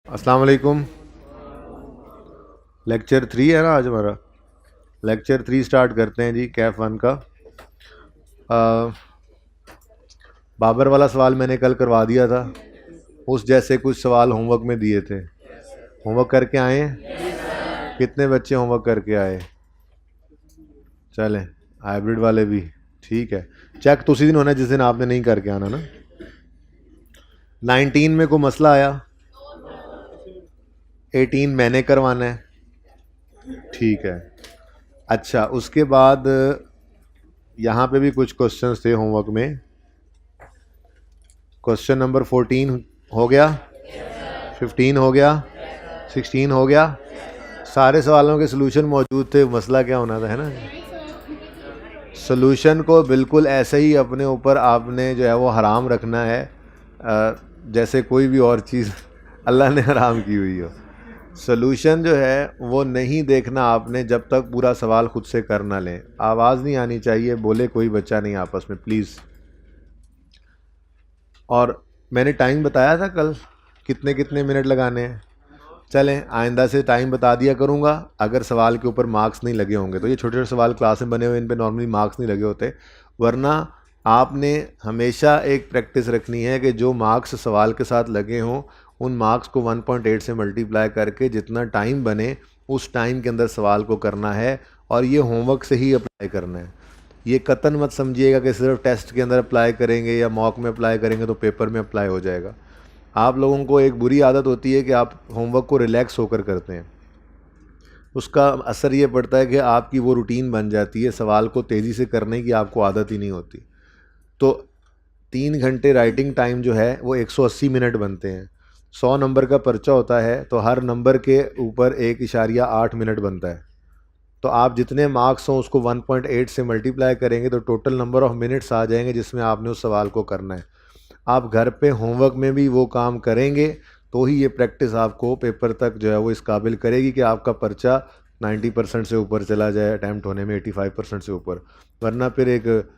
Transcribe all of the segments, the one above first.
अस्सलाम वालेकुम। लेक्चर 3 है ना आज हमारा। लेक्चर 3 स्टार्ट करते हैं जी, कैफ 1 का। आ, बाबर वाला सवाल मैंने कल करवा दिया था। उस जैसे कुछ सवाल होमवर्क में दिए थे। होमवर्क करके आए हैं? कितने बच्चे होमवर्क करके आए? चलें, हाइब्रिड वाले भी ठीक है। चेक तो उसी दिन होना है जिस दिन आपने नहीं करके आना ना। 19 में कोई मसला आया? 18 मैंने करवाना है, ठीक है। अच्छा, उसके बाद यहाँ पे भी कुछ क्वेश्चंस थे होमवर्क में। क्वेश्चन नंबर 14 हो गया, 15 हो गया, 16 हो गया। सारे सवालों के सलूशन मौजूद थे, मसला क्या होना था, है ना। सलूशन को बिल्कुल ऐसे ही अपने ऊपर आपने जो है वो हराम रखना है, जैसे कोई भी और चीज़ अल्लाह ने हराम की हुई हो। सलूशन जो है वो नहीं देखना आपने जब तक पूरा सवाल खुद से कर ना लें। आवाज़ नहीं आनी चाहिए, बोले कोई बच्चा नहीं आपस में, प्लीज़। और मैंने टाइम बताया था कल, कितने कितने मिनट लगाने हैं। चलें, आइंदा से टाइम बता दिया करूँगा। अगर सवाल के ऊपर मार्क्स नहीं लगे होंगे तो, ये छोटे छोटे सवाल क्लास में बने हुए, इन पे नॉर्मली मार्क्स नहीं लगे होते। वरना आपने हमेशा एक प्रैक्टिस रखनी है कि जो मार्क्स सवाल के साथ लगे हों, उन मार्क्स को 1.8 से मल्टीप्लाई करके जितना टाइम बने उस टाइम के अंदर सवाल को करना है। और ये होमवर्क से ही अप्लाई करना है। ये कतन मत समझिएगा कि सिर्फ टेस्ट के अंदर अप्लाई करेंगे या मॉक में अप्लाई करेंगे तो पेपर में अप्लाई हो जाएगा। आप लोगों को एक बुरी आदत होती है कि आप होमवर्क को रिलैक्स होकर करते हैं। उसका असर ये पड़ता है कि आपकी वो रूटीन बन जाती है, सवाल को तेज़ी से करने की आपको आदत ही नहीं होती। तो 3 घंटे राइटिंग टाइम जो है वो 180 मिनट बनते हैं। 100 नंबर का पर्चा होता है तो हर नंबर के ऊपर 1.8 मिनट बनता है। तो आप जितने मार्क्स हों उसको 1.8 से मल्टीप्लाई करेंगे तो टोटल नंबर ऑफ़ मिनट्स आ जाएंगे जिसमें आपने उस सवाल को करना है। आप घर पे होमवर्क में भी वो काम करेंगे तो ही ये प्रैक्टिस आपको पेपर तक जो है वो इस काबिल करेगी कि आपका पर्चा 90% से ऊपर चला जाए, अटैम्प्ट होने में 85% से ऊपर। वरना फिर एक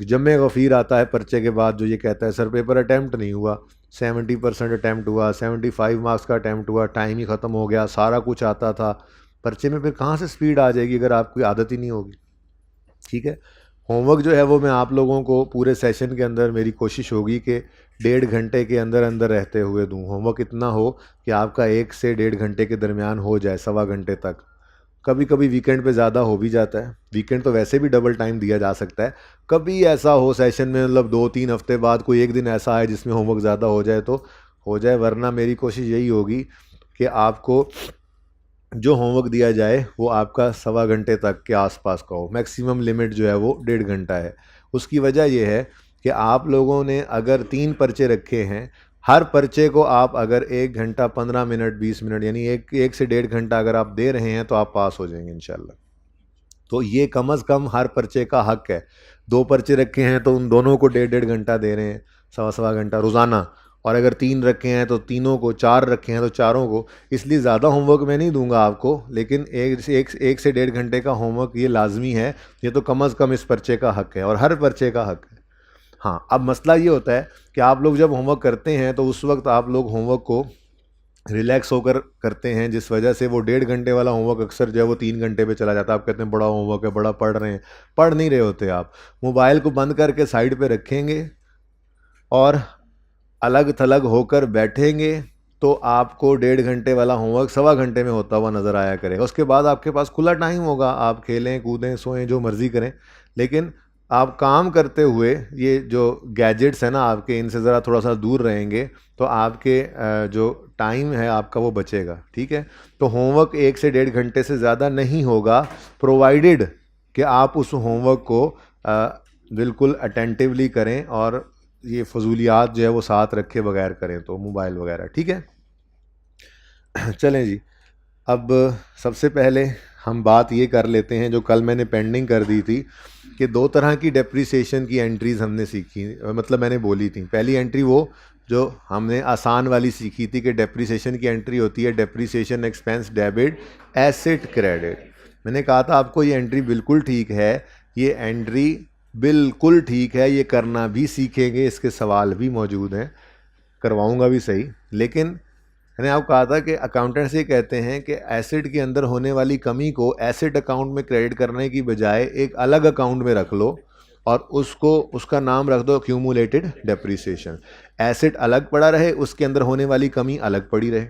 जमे गफ़ीर आता है पर्चे के बाद जो ये कहता है सर पेपर अटैम्प्ट नहीं हुआ, 70% अटैम्प्ट हुआ, 75 मार्क्स का अटैम्प्ट हुआ, टाइम ही ख़त्म हो गया, सारा कुछ आता था। पर्चे में फिर कहाँ से स्पीड आ जाएगी अगर आपकी आदत ही नहीं होगी। ठीक है। होमवर्क जो है वो मैं आप लोगों को पूरे सेशन के अंदर मेरी कोशिश होगी कि 1.5 घंटे के अंदर अंदर रहते हुए दूँ। होमवर्क इतना हो कि आपका 1 से 1.5 घंटे के दरमियान हो जाए, सवा घंटे तक। कभी कभी वीकेंड पे ज़्यादा हो भी जाता है, वीकेंड तो वैसे भी डबल टाइम दिया जा सकता है। कभी ऐसा हो सेशन में, मतलब 2-3 हफ्ते बाद कोई एक दिन ऐसा आए जिसमें होमवर्क ज़्यादा हो जाए तो हो जाए। वरना मेरी कोशिश यही होगी कि आपको जो होमवर्क दिया जाए वो आपका सवा घंटे तक के आसपास का हो। मैक्सिमम लिमिट जो है वो 1.5 घंटा है। उसकी वजह यह है कि आप लोगों ने अगर 3 पर्चे रखे हैं, हर पर्चे को आप अगर 1 घंटा 15 मिनट 20 मिनट यानी एक से 1.5 घंटा अगर आप दे रहे हैं तो आप पास हो जाएंगे इंशाल्लाह। तो ये कम अज़ कम हर पर्चे का हक है। 2 पर्चे रखे हैं तो उन दोनों को 1.5 घंटा दे रहे हैं, सवा सवा घंटा रोज़ाना। और अगर 3 रखे हैं तो तीनों को, 4 रखे हैं तो चारों को। इसलिए ज़्यादा होमवर्क मैं नहीं दूंगा आपको, लेकिन एक से 1.5 घंटे का होमवर्क ये लाजमी है। ये तो कम अज़ कम इस पर्चे का हक है और हर पर्चे का हक है। हाँ, अब मसला ये होता है कि आप लोग जब होमवर्क करते हैं तो उस वक्त आप लोग होमवर्क को रिलैक्स होकर करते हैं, जिस वजह से वो 1.5 घंटे वाला होमवर्क अक्सर जो है वो 3 घंटे पे चला जाता है। आप कहते हैं बड़ा होमवर्क है, बड़ा पढ़ रहे हैं। पढ़ नहीं रहे होते आप। मोबाइल को बंद करके साइड पे रखेंगे और अलग थलग होकर बैठेंगे तो आपको 1.5 घंटे वाला होमवर्क सवा घंटे में होता हुआ नज़र आया करेगा। उसके बाद आपके पास खुला टाइम होगा, आप खेलें कूदें सोएं जो मर्ज़ी करें। लेकिन आप काम करते हुए ये जो गैजेट्स हैं ना आपके, इनसे ज़रा थोड़ा सा दूर रहेंगे तो आपके जो टाइम है आपका वो बचेगा। ठीक है। तो होमवर्क 1 से 1.5 घंटे से ज़्यादा नहीं होगा, प्रोवाइडेड कि आप उस होमवर्क को बिल्कुल अटेंटिवली करें और ये फजूलियात जो है वो साथ रखे बगैर करें, तो मोबाइल वगैरह। ठीक है। चलें जी, अब सबसे पहले हम बात ये कर लेते हैं जो कल मैंने पेंडिंग कर दी थी कि 2 तरह की डेप्रिसिएशन की एंट्रीज़ हमने सीखी, मतलब मैंने बोली थी। पहली एंट्री वो जो हमने आसान वाली सीखी थी कि डेप्रिसिएशन की एंट्री होती है depreciation expense debit asset credit. मैंने कहा था आपको ये एंट्री बिल्कुल ठीक है, ये एंट्री बिल्कुल ठीक है, ये करना भी सीखेंगे, इसके सवाल भी मौजूद हैं, करवाऊंगा भी सही। लेकिन मैंने आपको कहा था कि अकाउंटेंट्स ये कहते हैं कि एसेट के अंदर होने वाली कमी को एसेट अकाउंट में क्रेडिट करने की बजाय एक अलग अकाउंट में रख लो और उसका नाम रख दो एक्यूमुलेटेड डेप्रिसिएशन। एसेट अलग पड़ा रहे, उसके अंदर होने वाली कमी अलग पड़ी रहे।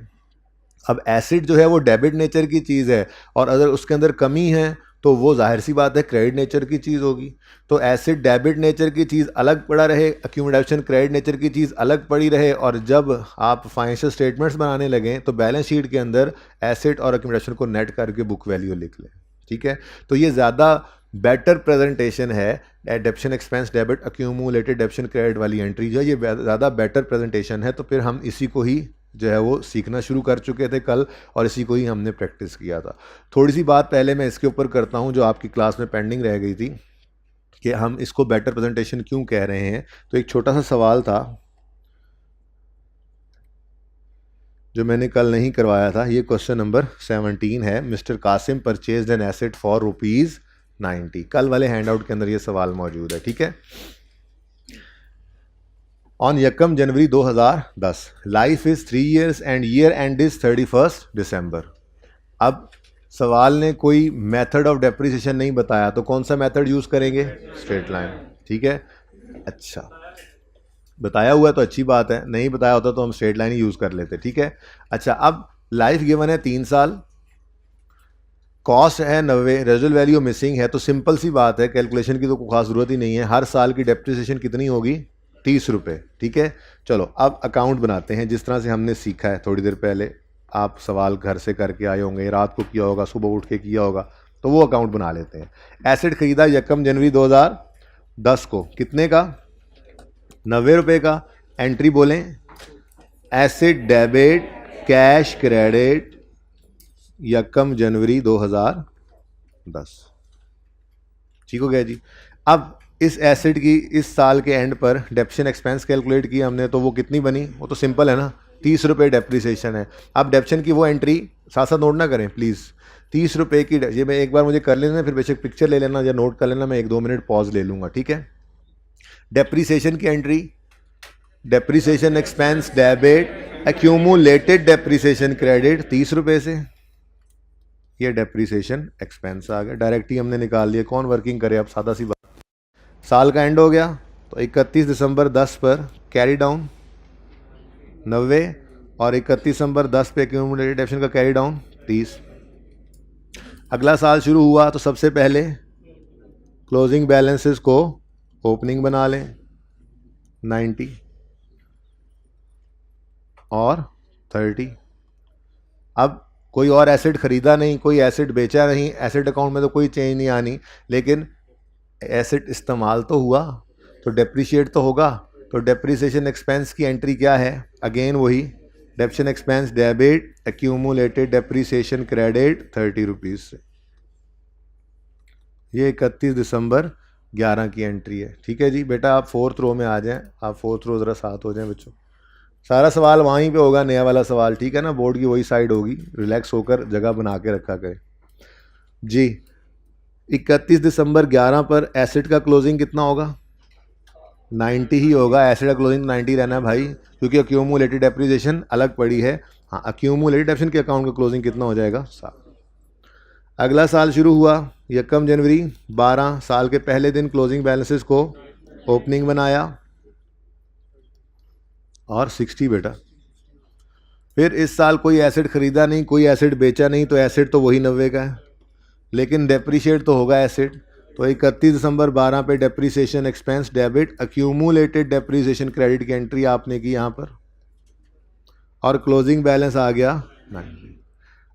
अब एसेट जो है वो डेबिट नेचर की चीज़ है और अगर उसके अंदर कमी है तो वो जाहिर सी बात है क्रेडिट नेचर की चीज़ होगी। तो एसेट डेबिट नेचर की चीज़ अलग पड़ा रहे, एक्यूमुलेशन क्रेडिट नेचर की चीज़ अलग पड़ी रहे, और जब आप फाइनेंशियल स्टेटमेंट्स बनाने लगें तो बैलेंस शीट के अंदर एसेट और एक्यूमुलेशन को नेट करके बुक वैल्यू लिख लें। ठीक है, तो ये ज़्यादा बेटर प्रेजेंटेशन है डेप्शन एक्सपेंस डेबिट एक्यूमुलेटेड डेप्शन क्रेडिट वाली एंट्री जो है, ये ज़्यादा बेटर प्रेजेंटेशन है। तो फिर हम इसी को ही जो है वो सीखना शुरू कर चुके थे कल और इसी को ही हमने प्रैक्टिस किया था। थोड़ी सी बात पहले मैं इसके ऊपर करता हूँ जो आपकी क्लास में पेंडिंग रह गई थी कि हम इसको बेटर प्रेजेंटेशन क्यों कह रहे हैं। तो एक छोटा सा सवाल था जो मैंने कल नहीं करवाया था, ये क्वेश्चन नंबर 17 है। Mister Kasim purchase an asset for ₹90। कल वाले हैंडआउट के अंदर ये सवाल मौजूद है। ठीक है, on 1 January 2010 life is 3 years and year and is 31 दिसंबर। अब सवाल ने कोई मेथड ऑफ डेप्रिसिएशन नहीं बताया, तो कौन सा मेथड यूज करेंगे? Straight line. ठीक है, अच्छा बताया हुआ है तो अच्छी बात है, नहीं बताया होता तो हम स्ट्रेट लाइन ही यूज कर लेते। ठीक है, अच्छा अब लाइफ गिवन है 3 साल, कॉस्ट है 90, रेजुअल वैल्यू मिसिंग है, तो सिंपल सी बात है, कैलकुलेशन की तो कोई खास जरूरत ही नहीं है। हर साल की डेप्रिसिएशन कितनी होगी? 30 रुपये। ठीक है, चलो अब अकाउंट बनाते हैं जिस तरह से हमने सीखा है थोड़ी देर पहले। आप सवाल घर से करके आए होंगे, रात को किया होगा, सुबह उठ के किया होगा, तो वो अकाउंट बना लेते हैं। एसेट खरीदा 1 जनवरी 2010 को, कितने का? 90 रुपये का। एंट्री बोलें, एसेट डेबिट कैश क्रेडिट 1 जनवरी 2010। ठीक हो गया जी। अब इस एसेट की इस साल के एंड पर डेप्शन एक्सपेंस कैलकुलेट की हमने, तो वो कितनी बनी? वो तो सिंपल है ना, 30 रुपये डेप्रिसिएशन है। अब डेप्शन की वो एंट्री साथ साथ नोट ना करें प्लीज़। 30 रुपये की, ये मैं एक बार मुझे कर लेना, फिर बेशक पिक्चर ले लेना या नोट कर लेना, मैं 1-2 मिनट पॉज ले लूँगा। ठीक है, डेप्रिसिएशन की entry, depreciation expense debit accumulated depreciation credit 30 रुपये से, ये डेप्रिसिएशन एक्सपेंस आ गया, डायरेक्ट ही हमने निकाल लिया। कौन वर्किंग करे अब, सादा सी बात। साल का एंड हो गया तो 31 दिसंबर 10 पर कैरी डाउन 90 और 31 दिसंबर 10 पे एक्यूमुलेटेड डेप्शन का कैरी डाउन 30। अगला साल शुरू हुआ तो सबसे पहले क्लोजिंग बैलेंसेस को ओपनिंग बना लें 90 और 30। अब कोई और एसेट खरीदा नहीं, कोई एसेट बेचा नहीं, एसेट अकाउंट में तो कोई चेंज नहीं आनी, लेकिन एसेट इस्तेमाल तो हुआ तो डेप्रिशिएट तो होगा। तो डेप्रिसिएशन एक्सपेंस की एंट्री क्या है? अगेन वही डेप्शन expense debit accumulated depreciation credit 30 rupees से। ये 31 दिसंबर 11 की एंट्री है। ठीक है जी बेटा, आप 4th रो में आ जाएं, आप 4th रो ज़रा साथ हो जाएं बच्चों। सारा सवाल वहीं पे होगा, नया वाला सवाल। ठीक है ना, बोर्ड की वही साइड होगी, रिलैक्स होकर जगह बना के रखा करें जी। 31 दिसंबर 11 पर एसेट का क्लोजिंग कितना होगा? 90 ही होगा। एसेट का क्लोजिंग 90 रहना है भाई, क्योंकि एक्यूमुलेटेड डेप्रिसिएशन अलग पड़ी है। हाँ, एक्यूमुलेटेड डेप्रिसिएशन के अकाउंट का क्लोजिंग कितना हो जाएगा? 7। अगला साल शुरू हुआ 1 जनवरी 12, साल के पहले दिन क्लोजिंग बैलेंसेस को ओपनिंग बनाया और 60 बेटा। फिर इस साल कोई एसेट खरीदा नहीं, कोई एसेट बेचा नहीं, तो एसेट तो वही 90 का है, लेकिन डेप्रिशिएट तो होगा एसेट। तो 31 दिसंबर 12 पे depreciation expense debit accumulated depreciation credit की एंट्री आपने की यहाँ पर और क्लोजिंग बैलेंस आ गया 90।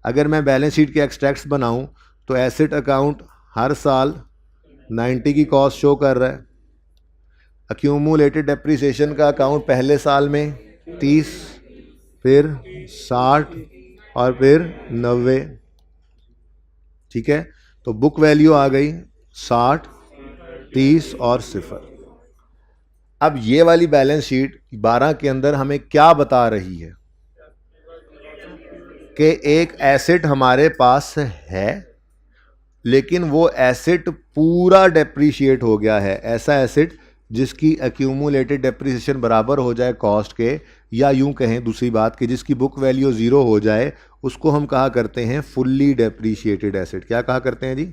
अगर मैं बैलेंस शीट के एक्सट्रैक्ट्स बनाऊं तो एसेट अकाउंट हर साल 90 की कॉस्ट शो कर रहा है। एक्यूमुलेटेड डेप्रिसिएशन का अकाउंट पहले साल में 30, फिर 60 और फिर 90। ठीक है, तो बुक वैल्यू आ गई 60, 30 और 0। अब ये वाली बैलेंस शीट 12 के अंदर हमें क्या बता रही है कि एक एसेट हमारे पास है, लेकिन वो एसेट पूरा डेप्रीशिएट हो गया है। ऐसा एसेट जिसकी एक्यूमुलेटेड डेप्रिसिएशन बराबर हो जाए कॉस्ट के, या यूं कहें दूसरी बात कि जिसकी बुक वैल्यू 0 हो जाए, उसको हम कहा करते हैं फुल्ली डेप्रिशिएटेड एसेट। क्या कहा करते हैं जी?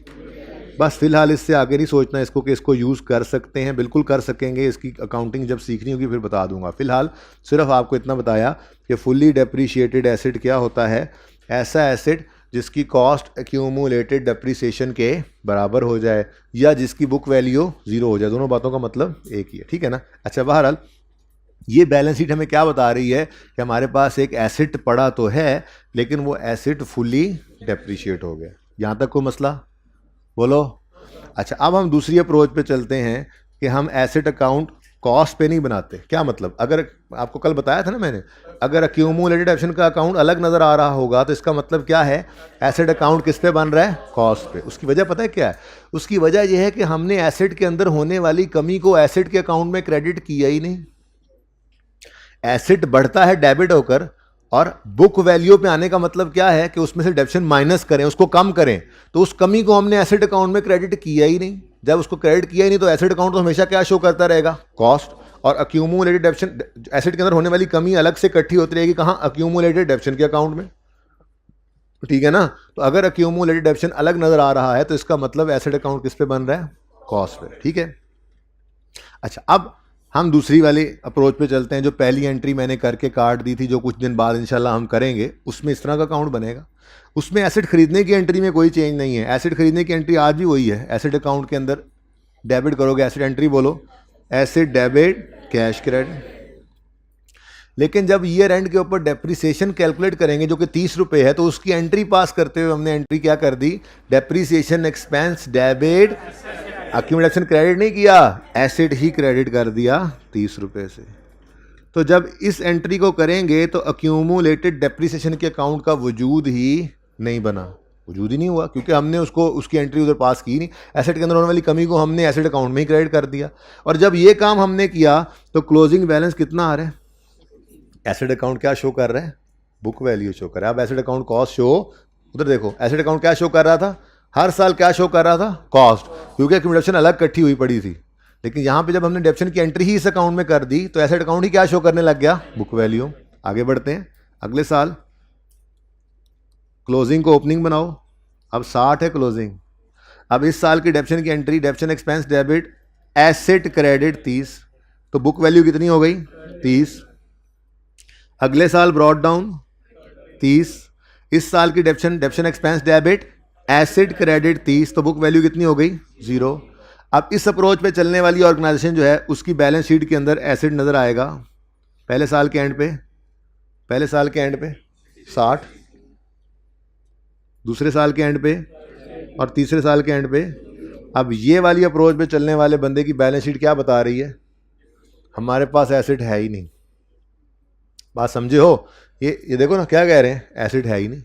बस फिलहाल इससे आगे नहीं सोचना इसको कि इसको यूज़ कर सकते हैं, बिल्कुल कर सकेंगे, इसकी अकाउंटिंग जब सीखनी होगी फिर बता दूंगा। फिलहाल सिर्फ आपको इतना बताया कि फुल्ली डेप्रिशिएटेड एसेट क्या होता है। ऐसा एसेट जिसकी कॉस्ट एक्यूमुलेटेड डेप्रिसिएशन के बराबर हो जाए या जिसकी बुक वैल्यू 0 हो जाए। दोनों बातों का मतलब एक ही है, ठीक है ना। अच्छा, बहरहाल ये बैलेंस शीट हमें क्या बता रही है कि हमारे पास एक एसेट पड़ा तो है, लेकिन वो एसेट फुल्ली डेप्रिशिएट हो गया। यहाँ तक कोई मसला? बोलो। अच्छा, अब हम दूसरी अप्रोच पे चलते हैं कि हम एसेट अकाउंट कॉस्ट पे नहीं बनाते। क्या मतलब? अगर आपको कल बताया था ना मैंने, अगर एक्यूमुलेटेड एसेट का अकाउंट अलग नज़र आ रहा होगा तो इसका मतलब क्या है? एसेट अकाउंट किस पे बन रहा है? कॉस्ट पे। उसकी वजह पता है क्या है? उसकी वजह यह है कि हमने एसेट के अंदर होने वाली कमी को एसेट के अकाउंट में क्रेडिट किया ही नहीं। एसेट बढ़ता है डेबिट होकर, और बुक वैल्यू पे आने का मतलब क्या है कि उसमें से डेप्शन माइनस करें, उसको कम करें। तो उस कमी को हमने एसेट अकाउंट में क्रेडिट किया ही नहीं। जब उसको क्रेडिट किया ही नहीं तो एसेट अकाउंट तो हमेशा क्या शो करता रहेगा? कॉस्ट। और एक्यूमुलेटेड डेप्शन, एसेट के अंदर होने वाली कमी अलग से इकट्ठी होती रहेगी कहाँ? एक्यूमुलेटेड डेप्शन के अकाउंट में, ठीक है ना। तो अगर एक्यूमुलेटेड डेप्शन अलग नजर आ रहा है तो इसका मतलब एसेट अकाउंट किस पे बन रहा है? कॉस्ट पे, ठीक है। अच्छा, अब हम दूसरी वाली अप्रोच पे चलते हैं। जो पहली एंट्री मैंने करके काट दी थी, जो कुछ दिन बाद इंशाल्लाह हम करेंगे, उसमें इस तरह का अकाउंट बनेगा। उसमें एसेट खरीदने की एंट्री में कोई चेंज नहीं है। एसेट खरीदने की एंट्री आज भी वही है। एसेट अकाउंट के अंदर डेबिट करोगे, एसेट एंट्री बोलो, एसेट डेबिट कैश क्रेडिट। लेकिन जब ईयर एंड के ऊपर डेप्रिसिएशन कैलकुलेट करेंगे जो कि 30 रुपये है, तो उसकी एंट्री पास करते हुए हमने एंट्री क्या कर दी? Depreciation expense debit, accumulation credit नहीं किया, एसेट ही क्रेडिट कर दिया 30 रुपये से। तो जब इस एंट्री को करेंगे तो एक्यूमुलेटेड डेप्रिसिएशन के अकाउंट का वजूद ही नहीं बना, वजूद ही नहीं हुआ, क्योंकि हमने उसकी एंट्री उधर पास की नहीं। एसेट के अंदर होने वाली कमी को हमने एसेट अकाउंट में ही क्रेडिट कर दिया। और जब ये काम हमने किया तो क्लोजिंग बैलेंस कितना आ रहा है? एसेट अकाउंट क्या शो कर रहा है? बुक वैल्यू शो कर रहा है। अब एसेट अकाउंट कॉस्ट शो, उधर देखो, एसेट अकाउंट क्या शो कर रहा था? हर साल क्या शो कर रहा था? कॉस्ट, क्योंकि एक्यूमुलेशन अलग इकट्ठी हुई पड़ी थी। लेकिन यहाँ पे जब हमने डेप्शन की एंट्री ही इस अकाउंट में कर दी तो एसेट अकाउंट ही क्या शो करने लग गया? Book value. आगे बढ़ते हैं, अगले साल क्लोजिंग को ओपनिंग बनाओ। अब 60 है क्लोजिंग। अब इस साल की डेप्शन की entry, डेप्शन expense debit asset credit 30, तो बुक वैल्यू कितनी हो गई? 30। अगले साल ब्रॉड डाउन 30। इस साल की डेप्शन एक्सपेंस डेबिट एसेट क्रेडिट 30, तो बुक वैल्यू कितनी हो गई? 0। अब इस अप्रोच पे चलने वाली ऑर्गेनाइजेशन जो है उसकी बैलेंस शीट के अंदर एसेट नजर आएगा पहले साल के एंड पे 60, दूसरे साल के एंड पे और तीसरे साल के एंड पे। अब ये वाली अप्रोच पे चलने वाले बंदे की बैलेंस शीट क्या बता रही है? हमारे पास एसेट है ही नहीं। बात समझे हो? ये देखो ना क्या कह रहे हैं, एसेट है ही नहीं।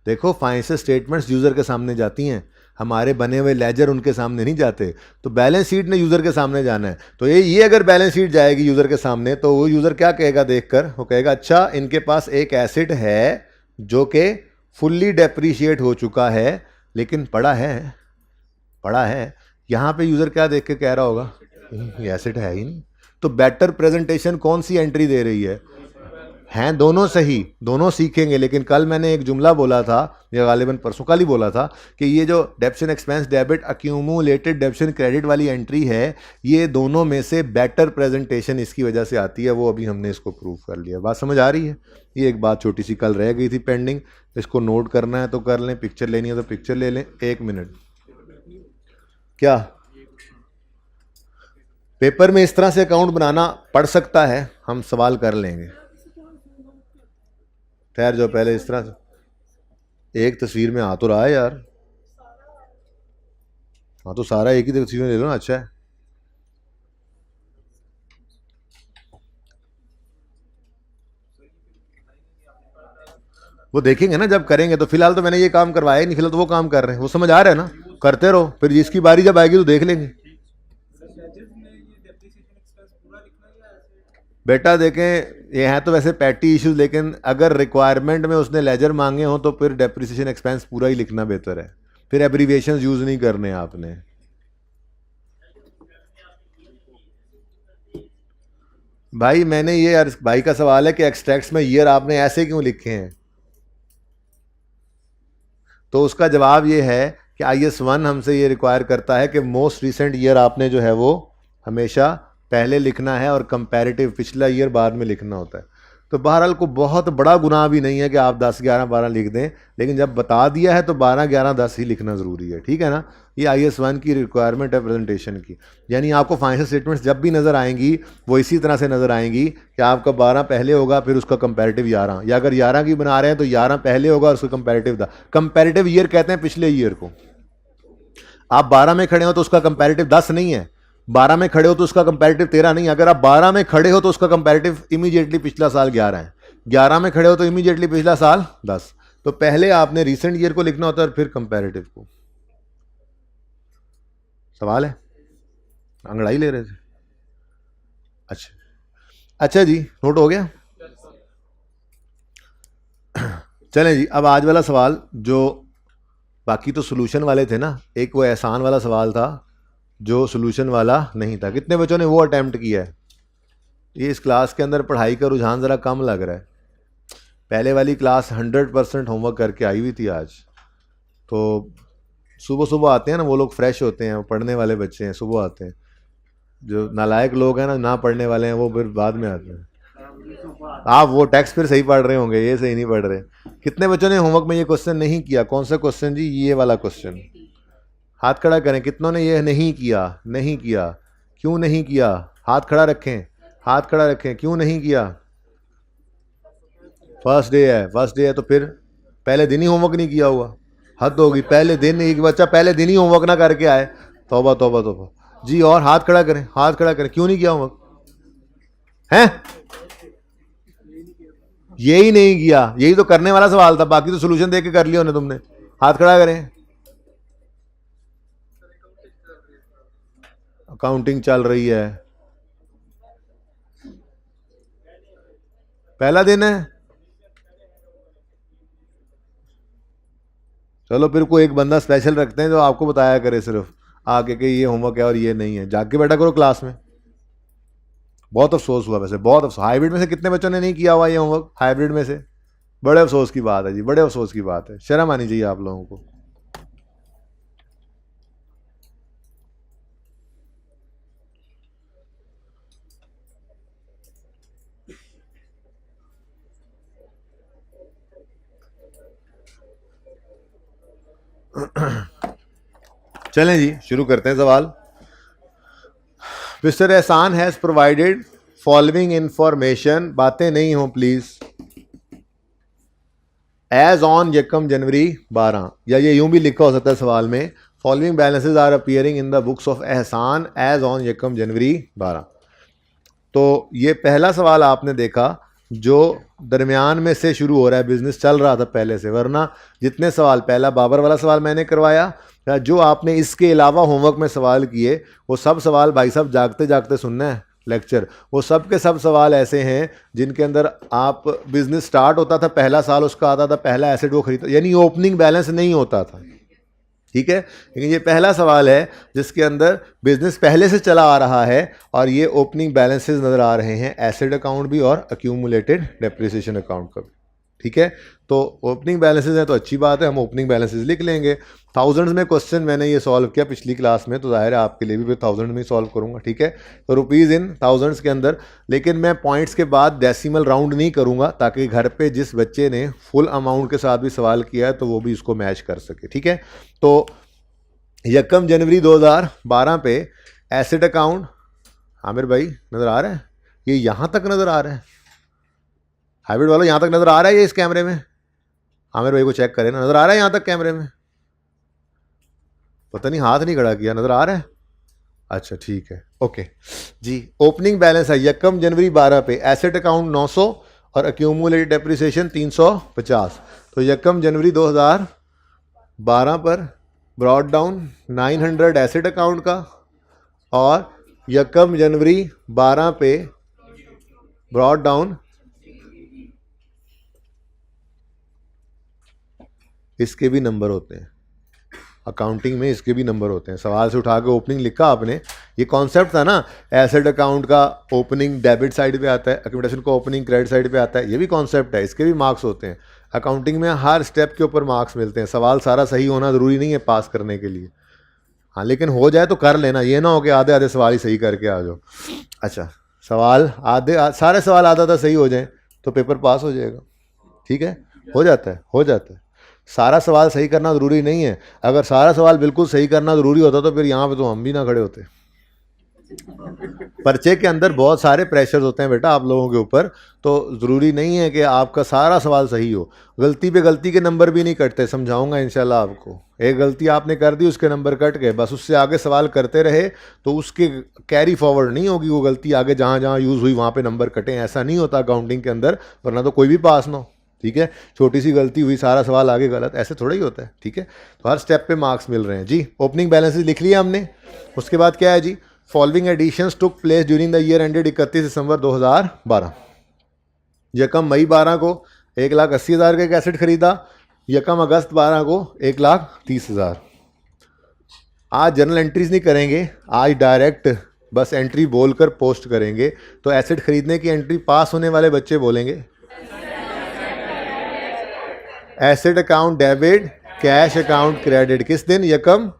देखो, फाइनेंशियल स्टेटमेंट्स यूज़र के सामने जाती हैं, हमारे बने हुए लेजर उनके सामने नहीं जाते। तो बैलेंस शीट ने यूज़र के सामने जाना है। तो ये अगर बैलेंस शीट जाएगी यूज़र के सामने तो वो यूज़र क्या कहेगा देखकर? वो कहेगा अच्छा, इनके पास एक एसेट है जो कि फुल्ली डेप्रीशिएट हो चुका है, लेकिन पड़ा है। यहाँ पे यूज़र क्या देख के कह रहा होगा? ये एसेट है ही नहीं। तो बेटर प्रेजेंटेशन कौन सी एंट्री दे रही है? हैं दोनों सही, दोनों सीखेंगे। लेकिन कल मैंने एक जुमला बोला था, या गालिबन परसों कल ही बोला था, कि ये जो डेप्शन एक्सपेंस डेबिट एक्यूमुलेटेड डेप्शन क्रेडिट वाली एंट्री है, ये दोनों में से बेटर प्रेजेंटेशन इसकी वजह से आती है। वो अभी हमने इसको प्रूव कर लिया। बात समझ आ रही है? ये एक बात छोटी सी कल रह गई थी पेंडिंग, इसको नोट करना है तो कर लें, पिक्चर लेनी है तो पिक्चर ले लें। 1 मिनट। क्या पेपर में इस तरह से अकाउंट बनाना पड़ सकता है? हम सवाल कर लेंगे, ठहर जाओ पहले। इस तरह से एक तस्वीर में आ तो रहा है यार। हाँ तो सारा एक ही तस्वीर में ले लो ना। अच्छा है, वो देखेंगे ना जब करेंगे। तो फिलहाल तो मैंने ये काम करवाया ही नहीं, फिलहाल तो वो काम कर रहे हैं। वो समझ आ रहा है ना? करते रहो, फिर जिसकी बारी जब आएगी तो देख लेंगे। बेटा देखें, ये हैं तो वैसे पैटी इश्यूज, लेकिन अगर रिक्वायरमेंट में उसने लेजर मांगे हो तो फिर डेप्रिसिएशन एक्सपेंस पूरा ही लिखना बेहतर है। फिर एब्रीविएशन यूज नहीं करने आपने। भाई मैंने ये यार, भाई का सवाल है कि एक्सट्रैक्ट्स में ईयर आपने ऐसे क्यों लिखे हैं, तो उसका जवाब ये है कि IS1 हमसे ये रिक्वायर करता है कि मोस्ट रिसेंट ईयर आपने जो है वो हमेशा पहले लिखना है और कंपैरेटिव पिछला ईयर बाद में लिखना होता है। तो बहरहाल को बहुत बड़ा गुनाह भी नहीं है कि आप 10, 11, 12 लिख दें, लेकिन जब बता दिया है तो 12, 11, 10 ही लिखना ज़रूरी है, ठीक है ना। ये IS1 की रिक्वायरमेंट है प्रेजेंटेशन की। यानी आपको फाइनेंशियल स्टेटमेंट्स जब भी नज़र आएंगी वो इसी तरह से नज़र आएंगी कि आपका 12 पहले होगा, फिर उसका कंपैरेटिव 11, या अगर 11 की बना रहे हैं तो 11 पहले होगा और उसका कंपैरेटिव था। कंपैरेटिव ईयर कहते हैं पिछले ईयर को। आप 12 में खड़े हो तो उसका कंपैरेटिव 10 नहीं है, 12 में खड़े हो तो उसका कंपैरेटिव 13 नहीं है। अगर आप 12 में खड़े हो तो उसका कंपैरेटिव इमीडिएटली पिछला साल 11 है, 11 में खड़े हो तो इमीडिएटली पिछला साल 10। तो पहले आपने रीसेंट ईयर को लिखना होता है और फिर कंपैरेटिव को। सवाल है, अंगड़ाई ले रहे थे? अच्छा अच्छा जी, नोट हो गया। चलें जी, अब आज वाला सवाल, जो बाकी तो सोल्यूशन वाले थे ना, एक वो एहसान वाला सवाल था जो सोल्यूशन वाला नहीं था। कितने बच्चों ने वो अटेम्प्ट किया है? ये इस क्लास के अंदर पढ़ाई का रुझान ज़रा कम लग रहा है। पहले वाली क्लास 100% होमवर्क करके आई हुई थी आज। तो सुबह सुबह आते हैं ना वो लोग, फ्रेश होते हैं, पढ़ने वाले बच्चे हैं, सुबह आते हैं। जो नालायक लोग हैं ना पढ़ने वाले हैं, वो फिर बाद में आते हैं। आप वो टेक्स्ट फिर सही पढ़ रहे होंगे, ये सही नहीं पढ़ रहे। कितने बच्चों ने होमवर्क में ये क्वेश्चन नहीं किया? कौन सा क्वेश्चन जी? ये वाला क्वेश्चन। हाथ खड़ा करें, कितनों ने ये नहीं किया? नहीं किया, क्यों नहीं किया? हाथ खड़ा रखें, हाथ खड़ा रखें, क्यों नहीं किया? फर्स्ट डे है, फर्स्ट डे है तो फिर पहले दिन ही होमवर्क नहीं किया हुआ, हद होगी। पहले दिन एक बच्चा पहले दिन ही होमवर्क ना करके आए, तौबा तौबा तौबा जी। और हाथ खड़ा करें, हाथ खड़ा करें, क्यों नहीं किया होमवर्क? हैं? यही नहीं किया, यही तो करने वाला सवाल था, बाकी तो सोल्यूशन देके कर लिया तुमने। हाथ खड़ा करें। अकाउंटिंग चल रही है, पहला दिन है। चलो फिर कोई एक बंदा स्पेशल रखते हैं जो आपको बताया करे सिर्फ आके कि ये होमवर्क है और ये नहीं है, जाके बैठा करो क्लास में। बहुत अफसोस हुआ वैसे, बहुत अफसोस। हाइब्रिड में से कितने बच्चों ने नहीं किया हुआ ये होमवर्क? हाइब्रिड में से बड़े अफसोस की बात है जी, बड़े अफसोस की बात है। शर्म आनी चाहिए आप लोगों को। चलें जी, शुरू करते हैं सवाल। मिस्टर एहसान हैज प्रोवाइडेड फॉलोइंग इंफॉर्मेशन, बातें नहीं हो प्लीज। एज ऑन यकम जनवरी 12, या ये यूं भी लिखा हो सकता है सवाल में, following balances are appearing in the books of Ehsan as on यकम जनवरी 12। तो ये पहला सवाल आपने देखा जो दरमियान में से शुरू हो रहा है, बिजनेस चल रहा था पहले से, वरना जितने सवाल, पहला बाबर वाला सवाल मैंने करवाया, जो आपने इसके अलावा होमवर्क में सवाल किए, वो सब सवाल भाई साहब जागते जागते सुनना है लेक्चर। वो सब के सब सवाल ऐसे हैं जिनके अंदर आप, बिजनेस स्टार्ट होता था, पहला साल उसका आता था, पहला एसेट वो खरीदता, यानी ओपनिंग बैलेंस नहीं होता था, ठीक है। लेकिन ये पहला सवाल है जिसके अंदर बिजनेस पहले से चला आ रहा है और ये ओपनिंग बैलेंसेस नज़र आ रहे हैं, एसेट अकाउंट भी और अक्यूमुलेटेड डेप्रिसिएशन अकाउंट का भी, ठीक है। तो ओपनिंग बैलेंसेस हैं तो अच्छी बात है, हम ओपनिंग बैलेंसेस लिख लेंगे। थाउजेंड्स में क्वेश्चन मैंने ये सॉल्व किया पिछली क्लास में, तो जाहिर है आपके लिए भी फिर थाउजेंड में सॉल्व करूंगा, ठीक है। तो रुपीज़ इन थाउजेंड्स के अंदर, लेकिन मैं पॉइंट्स के बाद डेसिमल राउंड नहीं करूंगा, ताकि घर पे जिस बच्चे ने फुल अमाउंट के साथ भी सवाल किया है तो वो भी इसको मैच कर सके, ठीक है। तो यकम जनवरी 2012 पे एसेट अकाउंट, आमिर भाई नज़र आ रहा है? ये यहाँ तक नज़र आ रहा है, हाइब्रिड वालों यहाँ तक नज़र आ रहा है ये इस कैमरे में? आमिर भाई को चेक करें ना, नज़र आ रहा है यहाँ तक कैमरे में? पता नहीं, हाथ नहीं खड़ा किया, नज़र आ रहा है? अच्छा ठीक है, ओके जी। ओपनिंग बैलेंस है यकम जनवरी 12 पे, एसेट अकाउंट 900 और अक्यूमुलेटेड डेप्रिसिएशन 350। तो यकम जनवरी 2012 पर ब्रॉड डाउन 900 एसेट अकाउंट का, और यकम जनवरी 12 पे ब्रॉड डाउन, इसके भी नंबर होते हैं अकाउंटिंग में, इसके भी नंबर होते हैं। सवाल से उठा के ओपनिंग लिखा आपने, ये कॉन्सेप्ट था ना, एसेट अकाउंट का ओपनिंग डेबिट साइड पे आता है, एक्यूमुलेशन का ओपनिंग क्रेडिट साइड पे आता है, ये भी कॉन्सेप्ट है, इसके भी मार्क्स होते हैं। अकाउंटिंग में हर स्टेप के ऊपर मार्क्स मिलते हैं। सवाल सारा सही होना ज़रूरी नहीं है पास करने के लिए, हाँ, लेकिन हो जाए तो कर लेना, ये ना हो कि आधे आधे सवाल ही सही करके आ जाओ। अच्छा, सवाल सारे सवाल आधा आधा सही हो जाए तो पेपर पास हो जाएगा, ठीक है, हो जाता है, हो जाता है। सारा सवाल सही करना ज़रूरी नहीं है। अगर सारा सवाल बिल्कुल सही करना ज़रूरी होता तो फिर यहाँ पे तो हम भी ना खड़े होते। पर्चे के अंदर बहुत सारे प्रेशर्स होते हैं बेटा आप लोगों के ऊपर, तो ज़रूरी नहीं है कि आपका सारा सवाल सही हो। गलती पे गलती के नंबर भी नहीं कटते, समझाऊंगा इंशाल्लाह आपको। एक गलती आपने कर दी, उसके नंबर कट गए, बस उससे आगे सवाल करते रहे तो उसके कैरी फॉरवर्ड नहीं होगी वो गलती, आगे जहाँ जहाँ यूज़ हुई वहाँ पे नंबर कटें, ऐसा नहीं होता अकाउंटिंग के अंदर, वरना तो कोई भी पास ना हो, ठीक है। छोटी सी गलती हुई, सारा सवाल आगे गलत, ऐसे थोड़ा ही होता है, ठीक है। तो हर स्टेप पे मार्क्स मिल रहे हैं जी। ओपनिंग बैलेंसेस लिख लिया हमने। उसके बाद क्या है जी, following additions took place during the year ended 31 December 2012। यकम मई 12 को 1,80,000 का एक एसेट खरीदा, यकम अगस्त 12 को 1,30,000। आज जर्नल एंट्रीज नहीं करेंगे, आज डायरेक्ट बस एंट्री बोलकर पोस्ट करेंगे। तो एसेट खरीदने की एंट्री पास होने वाले बच्चे बोलेंगे asset account debit, cash account credit. किस दिन? यकम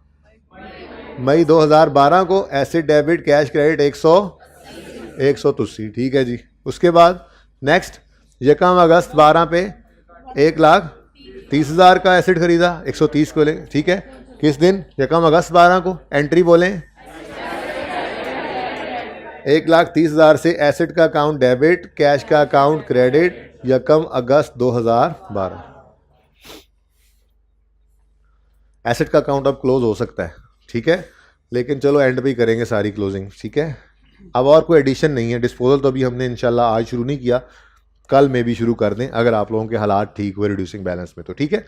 मई 2012 को एसेट डेबिट कैश क्रेडिट 180, ठीक है जी। उसके बाद नेक्स्ट, यकम अगस्त 12 पे 1,30,000 का एसेट खरीदा, 130 को ले, ठीक है। किस दिन? यकम अगस्त 12 को। एंट्री बोलें 1,30,000 से एसेट का अकाउंट डेबिट, कैश का अकाउंट क्रेडिट, यकम अगस्त 2012। एसेट का अकाउंट अब क्लोज हो सकता है, ठीक है, लेकिन चलो एंड पे ही करेंगे सारी क्लोजिंग, ठीक है। अब और कोई एडिशन नहीं है। डिस्पोजल तो अभी हमने इंशाल्लाह आज शुरू नहीं किया, कल में भी शुरू कर दें अगर आप लोगों के हालात ठीक हुए रिड्यूसिंग बैलेंस में, तो ठीक है।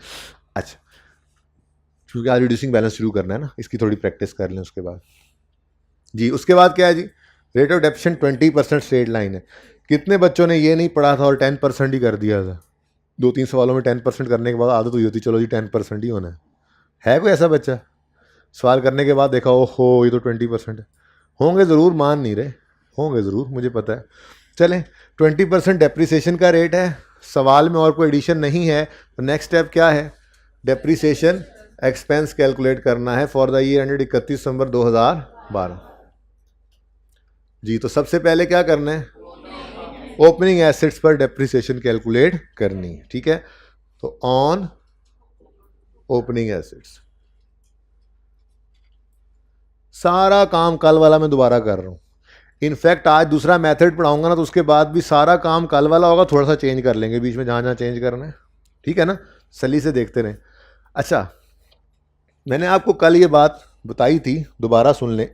अच्छा, क्योंकि आज रिड्यूसिंग बैलेंस शुरू करना है ना, इसकी थोड़ी प्रैक्टिस कर लें उसके बाद जी। उसके बाद क्या है जी, rate of depreciation 20% straight line है। कितने बच्चों ने ये नहीं पढ़ा था और 10% ही कर दिया था? 2-3 सवालों में 10% करने के बाद आदत हुई होती, चलो जी 10% ही होना है कोई ऐसा बच्चा? सवाल करने के बाद देखा ओहो ये तो 20% है। होंगे ज़रूर, मान नहीं रहे, होंगे ज़रूर, मुझे पता है। चलें, 20% डेप्रीसिएशन का रेट है। सवाल में और कोई एडिशन नहीं है, तो नेक्स्ट स्टेप क्या है? डेप्रीसिएशन एक्सपेंस कैलकुलेट करना है for the year ended 31 December 2012 जी। तो सबसे पहले क्या करना है? ओपनिंग एसेट्स पर डेप्रीसिएशन कैलकुलेट करनी है, ठीक है। तो ऑन ओपनिंग एसेट्स, सारा काम कल वाला मैं दोबारा कर रहा हूँ। इनफैक्ट आज दूसरा मेथड पढ़ाऊंगा ना, तो उसके बाद भी सारा काम कल वाला होगा, थोड़ा सा चेंज कर लेंगे बीच में जहाँ जहाँ चेंज करना है, ठीक है ना। सली से देखते रहें। अच्छा, मैंने आपको कल ये बात बताई थी, दोबारा सुन लें।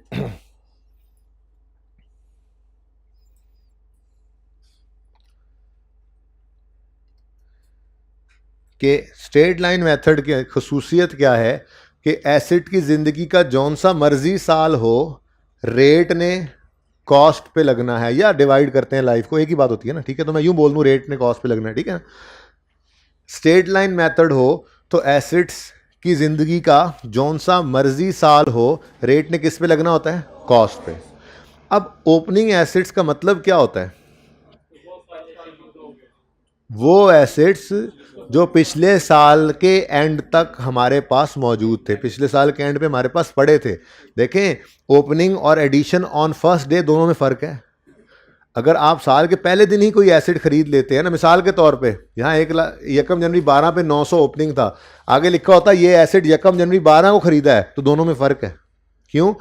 कि स्ट्रेट लाइन मेथड की खसूसियत क्या है कि एसेट की ज़िंदगी का जौन सा मर्जी साल हो, रेट ने कॉस्ट पे लगना है, या डिवाइड करते हैं लाइफ को, एक ही बात होती है ना, ठीक है। तो मैं यूं बोल दूं रेट ने कॉस्ट पे लगना है, ठीक है ना। स्ट्रेट लाइन मेथड हो तो एसेट्स की ज़िंदगी का जौन सा मर्जी साल हो, रेट ने किस पे लगना होता है? कॉस्ट पे। अब ओपनिंग एसेट्स का मतलब क्या होता है? वो एसेट्स जो पिछले साल के एंड तक हमारे पास मौजूद थे, पिछले साल के एंड पे हमारे पास पड़े थे। देखें, ओपनिंग और एडिशन ऑन फर्स्ट डे दोनों में फ़र्क है। अगर आप साल के पहले दिन ही कोई एसेट खरीद लेते हैं ना, मिसाल के तौर पे यहाँ यकम जनवरी 12 पे 900 ओपनिंग था, आगे लिखा होता ये एसेट यकम जनवरी 12 को खरीदा है, तो दोनों में फ़र्क है। क्यों?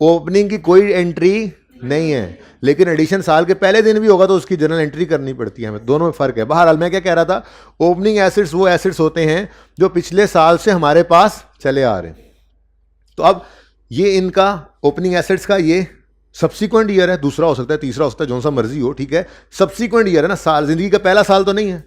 ओपनिंग की कोई एंट्री नहीं है, लेकिन एडिशन साल के पहले दिन भी होगा तो उसकी जर्नल एंट्री करनी पड़ती है हमें, दोनों में फ़र्क है। बहरहाल मैं क्या कह रहा था, ओपनिंग एसेट्स वो एसेट्स होते हैं जो पिछले साल से हमारे पास चले आ रहे हैं। तो अब ये इनका ओपनिंग एसेट्स का ये सब्सिक्वेंट ईयर है, दूसरा हो सकता है, तीसरा हो सकता है, जो सा मर्जी हो, ठीक है। सब्सिक्वेंट ईयर है ना, साल ज़िंदगी का पहला साल तो नहीं है,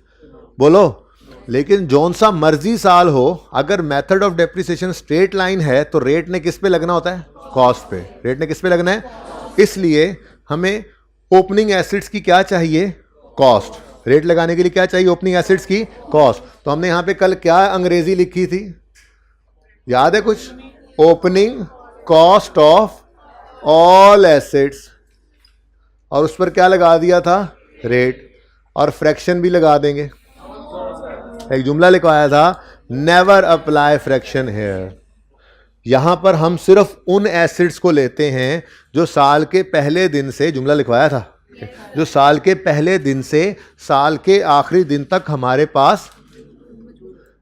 बोलो। लेकिन जौन सा मर्जी साल हो, अगर method of depreciation straight line है तो रेट ने किस पे लगना होता है? कॉस्ट पे। रेट ने किस पे लगना है? इसलिए हमें ओपनिंग एसेट्स की क्या चाहिए? कॉस्ट। रेट लगाने के लिए क्या चाहिए? ओपनिंग एसेट्स की कॉस्ट। तो हमने यहां पे कल क्या अंग्रेजी लिखी थी, याद है कुछ? Opening cost of all assets, और उस पर क्या लगा दिया था, रेट, और फ्रैक्शन भी लगा देंगे। एक जुमला लिखवाया था, नेवर अप्लाई फ्रैक्शन हेयर। यहां पर हम सिर्फ उन एसिड्स को लेते हैं जो साल के पहले दिन से, जुमला लिखवाया था, जो साल के पहले दिन से साल के आखिरी दिन तक हमारे पास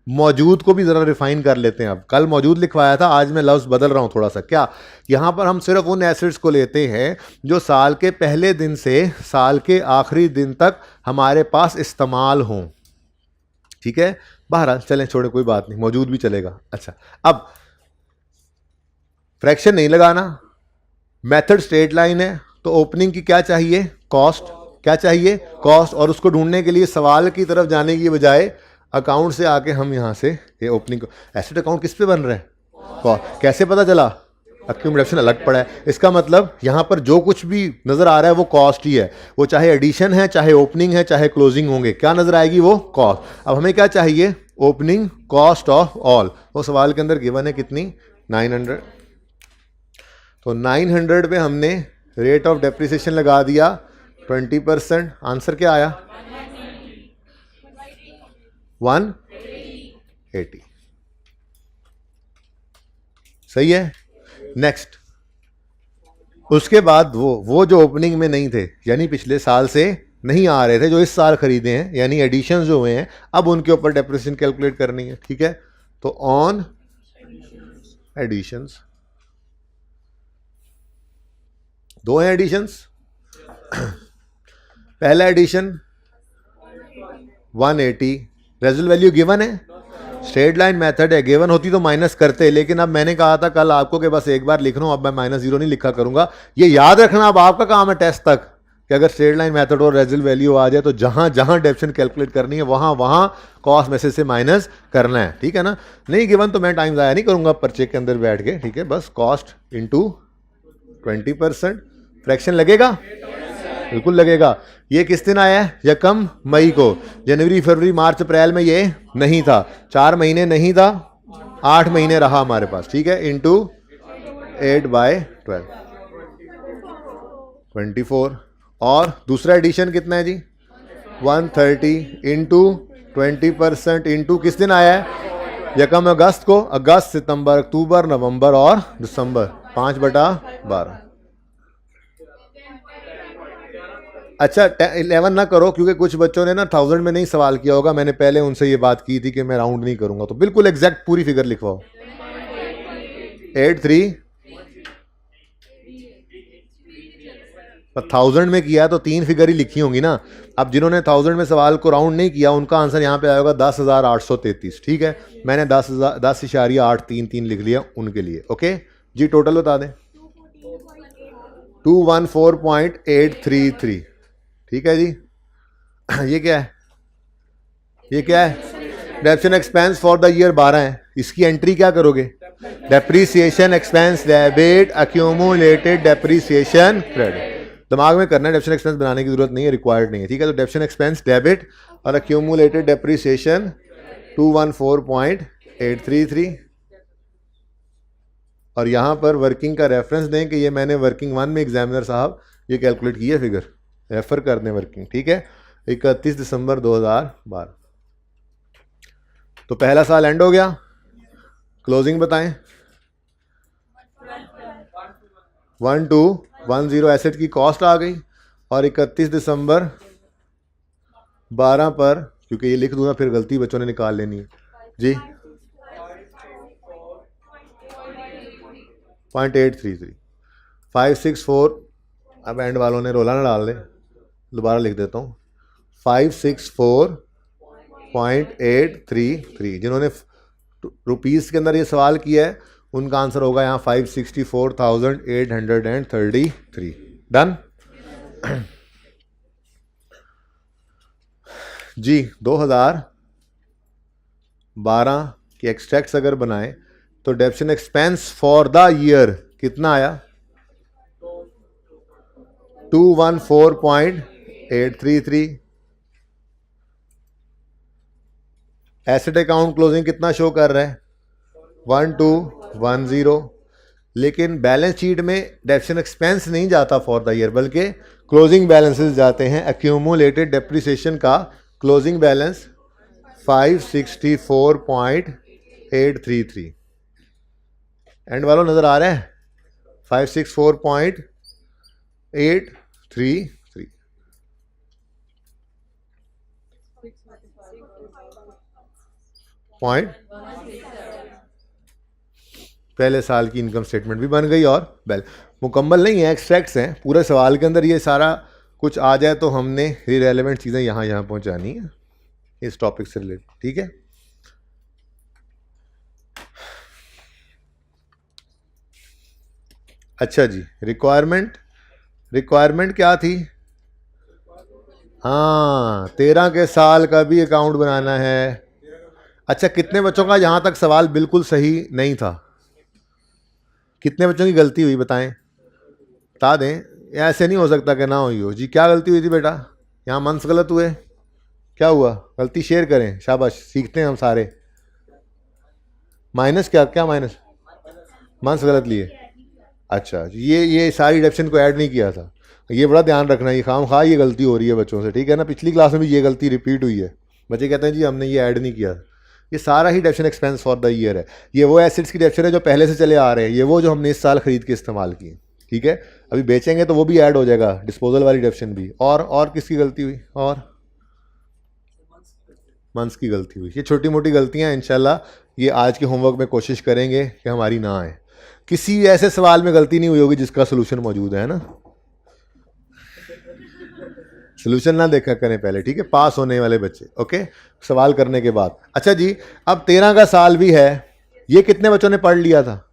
मौजूद, को भी जरा रिफाइन कर लेते हैं। अब कल मौजूद लिखवाया था, आज मैं लफ्ज बदल रहा हूं थोड़ा सा। क्या, यहां पर हम सिर्फ उन एसिड्स को लेते हैं जो साल के पहले दिन से साल के आखिरी दिन तक हमारे पास इस्तेमाल हों। ठीक है, बहरहाल चलें, छोड़े, कोई बात नहीं, मौजूद भी चलेगा। अच्छा, अब फ्रैक्शन नहीं लगाना, मेथड स्ट्रेट लाइन है, तो ओपनिंग की क्या चाहिए, कॉस्ट। क्या चाहिए, कॉस्ट। और उसको ढूंढने के लिए सवाल की तरफ जाने की बजाय अकाउंट से आके हम यहाँ से ये ओपनिंग, एसेट अकाउंट किस पे बन रहा है, कॉस्ट। कैसे पता चला, अक्यूमुलेशन अलग पड़ा है। इसका मतलब यहाँ पर जो कुछ भी नजर आ रहा है वो कॉस्ट ही है, वो चाहे एडिशन है, चाहे ओपनिंग है, चाहे क्लोजिंग होंगे, क्या नजर आएगी, वो कॉस्ट। अब हमें क्या चाहिए, ओपनिंग कॉस्ट ऑफ ऑल। वो सवाल के अंदर गिवन है कितनी, 900। तो 900 पे हमने रेट ऑफ डेप्रिसिएशन लगा दिया 20%। आंसर क्या आया, 180। सही है। नेक्स्ट, उसके बाद वो जो ओपनिंग में नहीं थे, यानी पिछले साल से नहीं आ रहे थे, जो इस साल खरीदे हैं, यानी एडिशंस जो हुए हैं, अब उनके ऊपर डेप्रिसिएशन कैलकुलेट करनी है। ठीक है, तो ऑन एडिशंस, दो हैं एडिशंस। पहला एडिशन 180, रेजल वैल्यू गिवन है, स्ट्रेट लाइन मेथड है, गिवन होती तो माइनस करते, लेकिन अब मैंने कहा था कल आपको कि बस एक बार लिख रहा हूं, अब मैं -0 नहीं लिखा करूंगा। ये याद रखना अब आपका काम है टेस्ट तक, कि अगर स्ट्रेट लाइन मेथड और रेजल वैल्यू आ जाए तो जहां जहां डेप्शन कैलकुलेट करनी है वहां वहां कॉस्ट मैसेज से माइनस करना है। ठीक है ना, नहीं गिवन तो मैं टाइम ज़ाया नहीं करूंगा पर्चे के अंदर बैठ के। ठीक है, बस कॉस्ट इंटू 20%, फ्रैक्शन लगेगा, बिल्कुल लगेगा। ये किस दिन आया है, यकम मई को। जनवरी फरवरी मार्च अप्रैल में ये नहीं था, 4 महीने नहीं था, 8 महीने रहा हमारे पास। ठीक है, इंटू 8/12, 24। और दूसरा एडिशन कितना है जी, 130 इंटू 20% इंटू किस दिन आया है, यकम अगस्त को। अगस्त, सितंबर, अक्टूबर, नवंबर और दिसंबर, 5/12। अच्छा, 11 ना करो, क्योंकि कुछ बच्चों ने ना 1000 में नहीं सवाल किया होगा। मैंने पहले उनसे ये बात की थी कि मैं राउंड नहीं करूंगा, तो बिल्कुल एग्जैक्ट पूरी फिगर लिखवाओ। 83, 1000 में किया तो 3 फिगर ही लिखी होंगी ना। अब जिन्होंने 1000 में सवाल को राउंड नहीं किया, उनका आंसर यहाँ पे आएगा 10,833। ठीक है, मैंने 10,833 लिख लिया उनके लिए। ओके जी, टोटल बता दें, 214.833। ठीक है जी। ये क्या है, ये क्या है, डेप्शन एक्सपेंस फॉर द ईयर 12 है। इसकी एंट्री क्या करोगे, depreciation expense debit, accumulated depreciation credit. दिमाग में करना है, डेप्शन एक्सपेंस बनाने की जरूरत नहीं है, रिक्वायर्ड नहीं है। ठीक है, तो डेप्शन एक्सपेंस डेबिट और अक्यूमुलेटेड डेप्रीसिएशन 214.833। और यहां पर वर्किंग का रेफरेंस दें कि ये मैंने वर्किंग 1 में एग्जामिनर साहब ये कैलकुलेट की है फिगर, रेफर कर दें वर्किंग। ठीक है, 31 दिसंबर 2012। तो पहला साल एंड हो गया, क्लोजिंग बताएं। 1210 एसेट की कॉस्ट आ गई, और 31 दिसंबर 12 पर, क्योंकि ये लिख दूंगा फिर गलती बच्चों ने निकाल लेनी है जी, 0.833 564। अब एंड वालों ने रोला ना डाल दे, दोबारा लिख देता हूँ, 564.833। जिन्होंने रुपीस के अंदर ये सवाल किया है उनका आंसर होगा यहाँ 564,833। डन जी। 2012 के एक्सट्रैक्ट्स अगर बनाएं तो डेप्शन एक्सपेंस फॉर द ईयर कितना आया, 214.833। एसेट अकाउंट क्लोजिंग कितना शो कर रहा है, 1210। लेकिन बैलेंस शीट में डेप्रिसिएशन एक्सपेंस नहीं जाता फॉर द ईयर, बल्कि क्लोजिंग बैलेंसेस जाते हैं। एक्यूमुलेटेड डेप्रिसिएशन का क्लोजिंग बैलेंस 564.833। एंड वालों नजर आ रहा है 564.833 पॉइंट। पहले साल की इनकम स्टेटमेंट भी बन गई और मुकम्मल नहीं है, एक्सट्रैक्ट्स हैं। पूरे सवाल के अंदर ये सारा कुछ आ जाए तो हमने रिलेवेंट चीज़ें यहाँ पहुँचानी है इस टॉपिक से रिलेटेड, ठीक है। अच्छा जी, रिक्वायरमेंट क्या थी? हाँ, 13 के साल का भी अकाउंट बनाना है। अच्छा, कितने बच्चों का यहाँ तक सवाल बिल्कुल सही नहीं था? कितने बच्चों की गलती हुई बताएं, बता दें। ऐसे नहीं हो सकता कि ना हुई हो जी। क्या गलती हुई थी बेटा? यहाँ मंस गलत हुए? क्या हुआ? गलती शेयर करें, शाबाश, सीखते हैं हम सारे। माइनस क्या माइनस? मंस गलत लिए। अच्छा, ये सारी डिडक्शन को ऐड नहीं किया था। ये बड़ा ध्यान रखना, ये खामखा ये गलती हो रही है बच्चों से, ठीक है ना। पिछली क्लास में भी ये गलती रिपीट हुई है। बच्चे कहते हैं जी हमने ये ऐड नहीं किया। ये सारा ही deduction expense for the year है। ये वो एसेट्स की डिडक्शन है जो पहले से चले आ रहे हैं, ये वो जो हमने इस साल खरीद के इस्तेमाल किए, ठीक है। अभी बेचेंगे तो वो भी ऐड हो जाएगा, डिस्पोजल वाली डिडक्शन भी। और किसकी गलती हुई? और मंथ्स की गलती हुई। ये छोटी मोटी गलतियां इंशाल्लाह ये आज के होमवर्क में कोशिश करेंगे कि हमारी ना आए। किसी ऐसे सवाल में गलती नहीं हुई होगी जिसका सोल्यूशन मौजूद है ना। सोल्यूशन ना देखा करें पहले, ठीक है, पास होने वाले बच्चे, ओके, सवाल करने के बाद। अच्छा जी, अब 13 का साल भी है। ये कितने बच्चों ने पढ़ लिया था?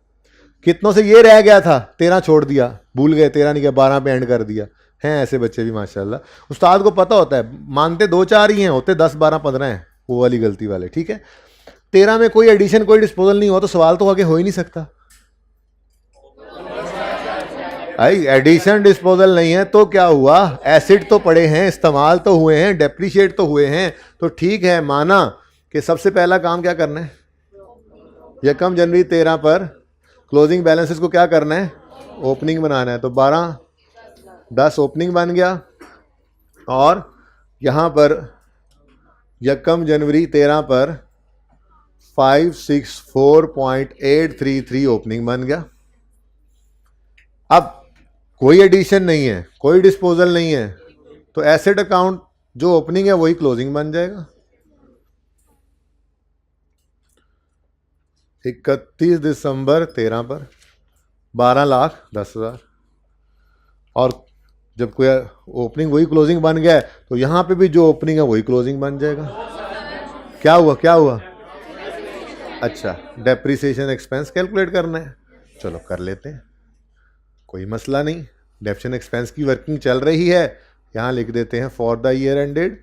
कितनों से ये रह गया था, 13 छोड़ दिया, भूल गए, 13 नहीं किया, 12 पे एंड कर दिया। हैं ऐसे बच्चे भी माशाल्लाह। उस्ताद को पता होता है, मानते 2-4 ही हैं, होते 10, 12, 15 हैं वो वाली गलती वाले, ठीक है। 13 में कोई एडिशन कोई डिस्पोजल नहीं हुआ तो सवाल तो आगे हो ही नहीं सकता। भाई एडिशन डिस्पोजल नहीं है तो क्या हुआ? एसिड तो पड़े हैं, इस्तेमाल तो हुए हैं, डेप्रीशिएट तो हुए हैं, तो ठीक है, माना कि सबसे पहला काम क्या करना है? यकम जनवरी 13 पर क्लोजिंग बैलेंसेस को क्या करना है? ओपनिंग बनाना है। तो 12-10 ओपनिंग बन गया, और यहाँ पर यकम जनवरी 13 पर 564.833 ओपनिंग बन गया। अब कोई एडिशन नहीं है, कोई डिस्पोजल नहीं है, तो एसेट अकाउंट जो ओपनिंग है वही क्लोजिंग बन जाएगा। 31 दिसंबर 13 पर 12,10,000, और जब कोई ओपनिंग वही क्लोजिंग बन गया है तो यहाँ पे भी जो ओपनिंग है वही क्लोजिंग बन जाएगा। क्या हुआ? अच्छा, डेप्रिसिएशन एक्सपेंस कैलकुलेट करना है, चलो कर लेते हैं, कोई मसला नहीं। डेप्रिसिएशन एक्सपेंस की वर्किंग चल रही है, यहाँ लिख देते हैं for the year ended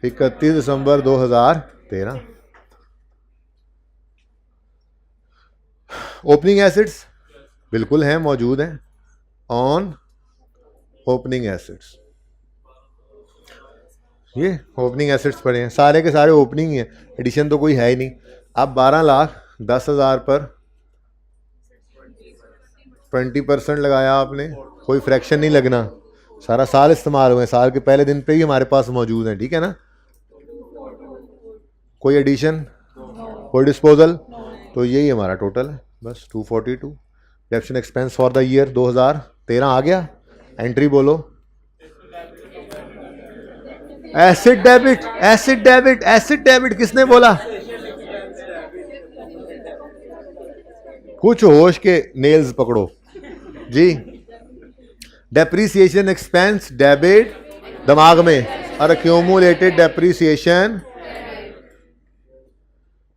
31 December 2013। Opening assets बिल्कुल हैं, मौजूद हैं, ऑन ओपनिंग एसेट्स। ये ओपनिंग एसेट्स पड़े हैं, सारे के सारे ओपनिंग हैं, एडिशन तो कोई है ही नहीं। अब 12,10,000 पर 20% लगाया आपने, कोई फ्रैक्शन नहीं लगना, सारा साल इस्तेमाल हुए, साल के पहले दिन पे ही हमारे पास मौजूद है, ठीक है ना। कोई एडिशन, कोई डिस्पोजल, तो यही हमारा टोटल है, बस 242। Depreciation expense for the year 2013 आ गया। एंट्री बोलो। एसिड डेबिट किसने बोला? कुछ होश के नेल्स पकड़ो जी। डेप्रीसिएशन एक्सपेंस डेबिट दिमाग में, और एक्यूमुलेटेड डेप्रीसिएशन,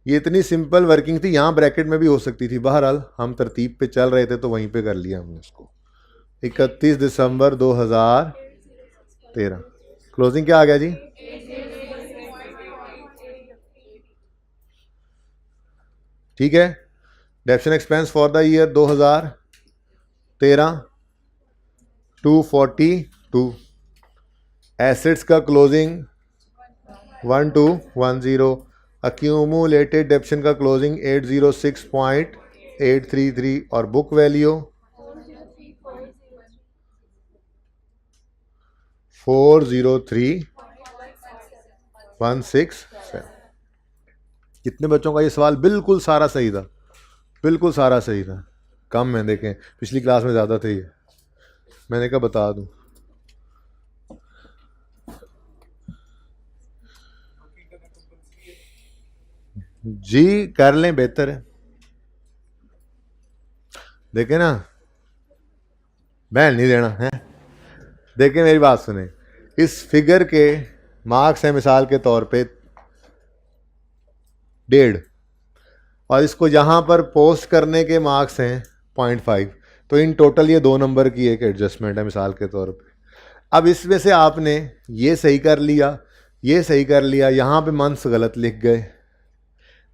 ये इतनी सिंपल वर्किंग थी, यहां ब्रैकेट में भी हो सकती थी, बहरहाल हम तरतीब पे चल रहे थे तो वहीं पे कर लिया हमने इसको। 31 दिसंबर 2013 क्लोजिंग क्या आ गया जी? ठीक है। Depreciation expense for the year 2013 242। Assets का क्लोजिंग 1210। एक्यूमुलेटेड डेप्रिसिएशन का क्लोजिंग 806.833। 833 और बुक वैल्यू 403,167। कितने बच्चों का ये सवाल बिल्कुल सारा सही था, बिल्कुल सारा सही था। कम है, देखें पिछली क्लास में ज़्यादा थे ये, मैंने कहा बता दूं। जी कर लें, बेहतर है। देखें ना, मैं नहीं देना है। देखें मेरी बात सुने, इस फिगर के मार्क्स हैं मिसाल के तौर पे 1.5 और इसको यहाँ पर पोस्ट करने के मार्क्स हैं 0.5, तो इन टोटल ये 2 नंबर की एक एडजस्टमेंट है मिसाल के तौर पे। अब इसमें से आपने ये सही कर लिया, ये सही कर लिया, यहाँ पे मंथ्स गलत लिख गए,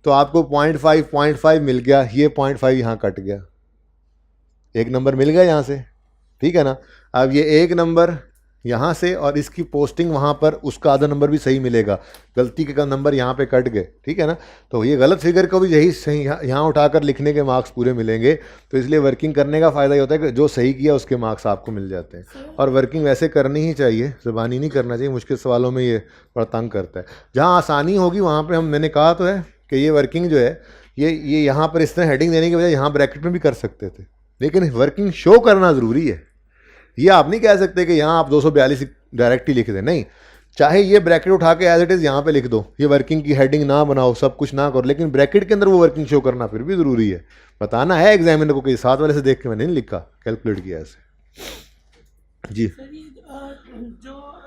तो आपको 0.5 मिल गया, ये 0.5 यहाँ कट गया, 1 नंबर मिल गया यहाँ से, ठीक है ना। अब ये 1 नंबर यहाँ से और इसकी पोस्टिंग वहाँ पर, उसका आधा नंबर भी सही मिलेगा, गलती के नंबर यहाँ पे कट गए, ठीक है ना। तो ये गलत फिगर को भी यही सही यहाँ उठाकर लिखने के मार्क्स पूरे मिलेंगे। तो इसलिए वर्किंग करने का फ़ायदा ये होता है कि जो सही किया उसके मार्क्स आपको मिल जाते हैं। और वर्किंग वैसे करनी ही चाहिए, ज़बानी नहीं करना चाहिए, मुश्किल सवालों में ये बड़ा तंग करता है। जहाँ आसानी होगी वहाँ पर मैंने कहा तो है कि ये वर्किंग जो है ये यहाँ पर इस तरह हेडिंग देने के बजाय यहाँ ब्रैकेट में भी कर सकते थे, लेकिन वर्किंग शो करना ज़रूरी है। ये आप नहीं कह सकते कि यहाँ आप 242 डायरेक्ट ही लिख दें, नहीं, चाहे ये ब्रैकेट उठा के एज इट इज़ यहाँ पे लिख दो, ये वर्किंग की हेडिंग ना बनाओ, सब कुछ ना करो, लेकिन ब्रैकेट के अंदर वो वर्किंग शो करना फिर भी ज़रूरी है। बताना है एग्जामिनर को कि साथ वाले से देख के मैंने नहीं लिखा, कैलकुलेट किया ऐसे। जी जो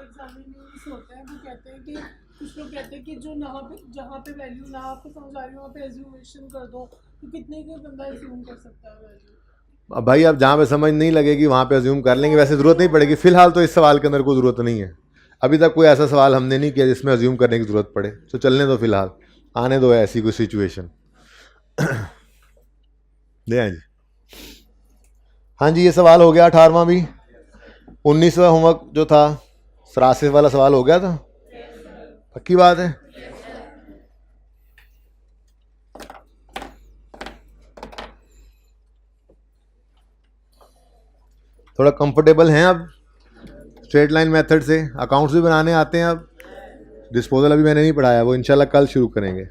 एग्जामिनर्स होते हैं वो कहते हैं कि कुछ लोग कहते हैं कि जो जहाँ पे वैल्यू ना आपको समझ आ रही हो वहाँ पे एज्यूमेशन कर दो, तो कितने का बंदा एज्यूम कर सकता है वैल्यू। अब भाई अब जहाँ पे समझ नहीं लगेगी वहाँ पे अज्यूम कर लेंगे, वैसे ज़रूरत नहीं पड़ेगी। फिलहाल तो इस सवाल के अंदर कोई ज़रूरत नहीं है, अभी तक कोई ऐसा सवाल हमने नहीं किया जिसमें अज्यूम करने की ज़रूरत पड़े, तो चलने दो, फिलहाल आने दो ऐसी कोई सिचुएशन। ले आए जी। हाँ जी, ये सवाल हो गया 18वां भी। 19वां होमवर्क जो था सरासिस वाला सवाल हो गया था, पक्की बात है। थोड़ा कंफर्टेबल हैं अब स्ट्रेट लाइन मेथड से, अकाउंट्स भी बनाने आते हैं अब। डिस्पोजल अभी मैंने नहीं पढ़ाया, वो इंशाल्लाह कल शुरू करेंगे।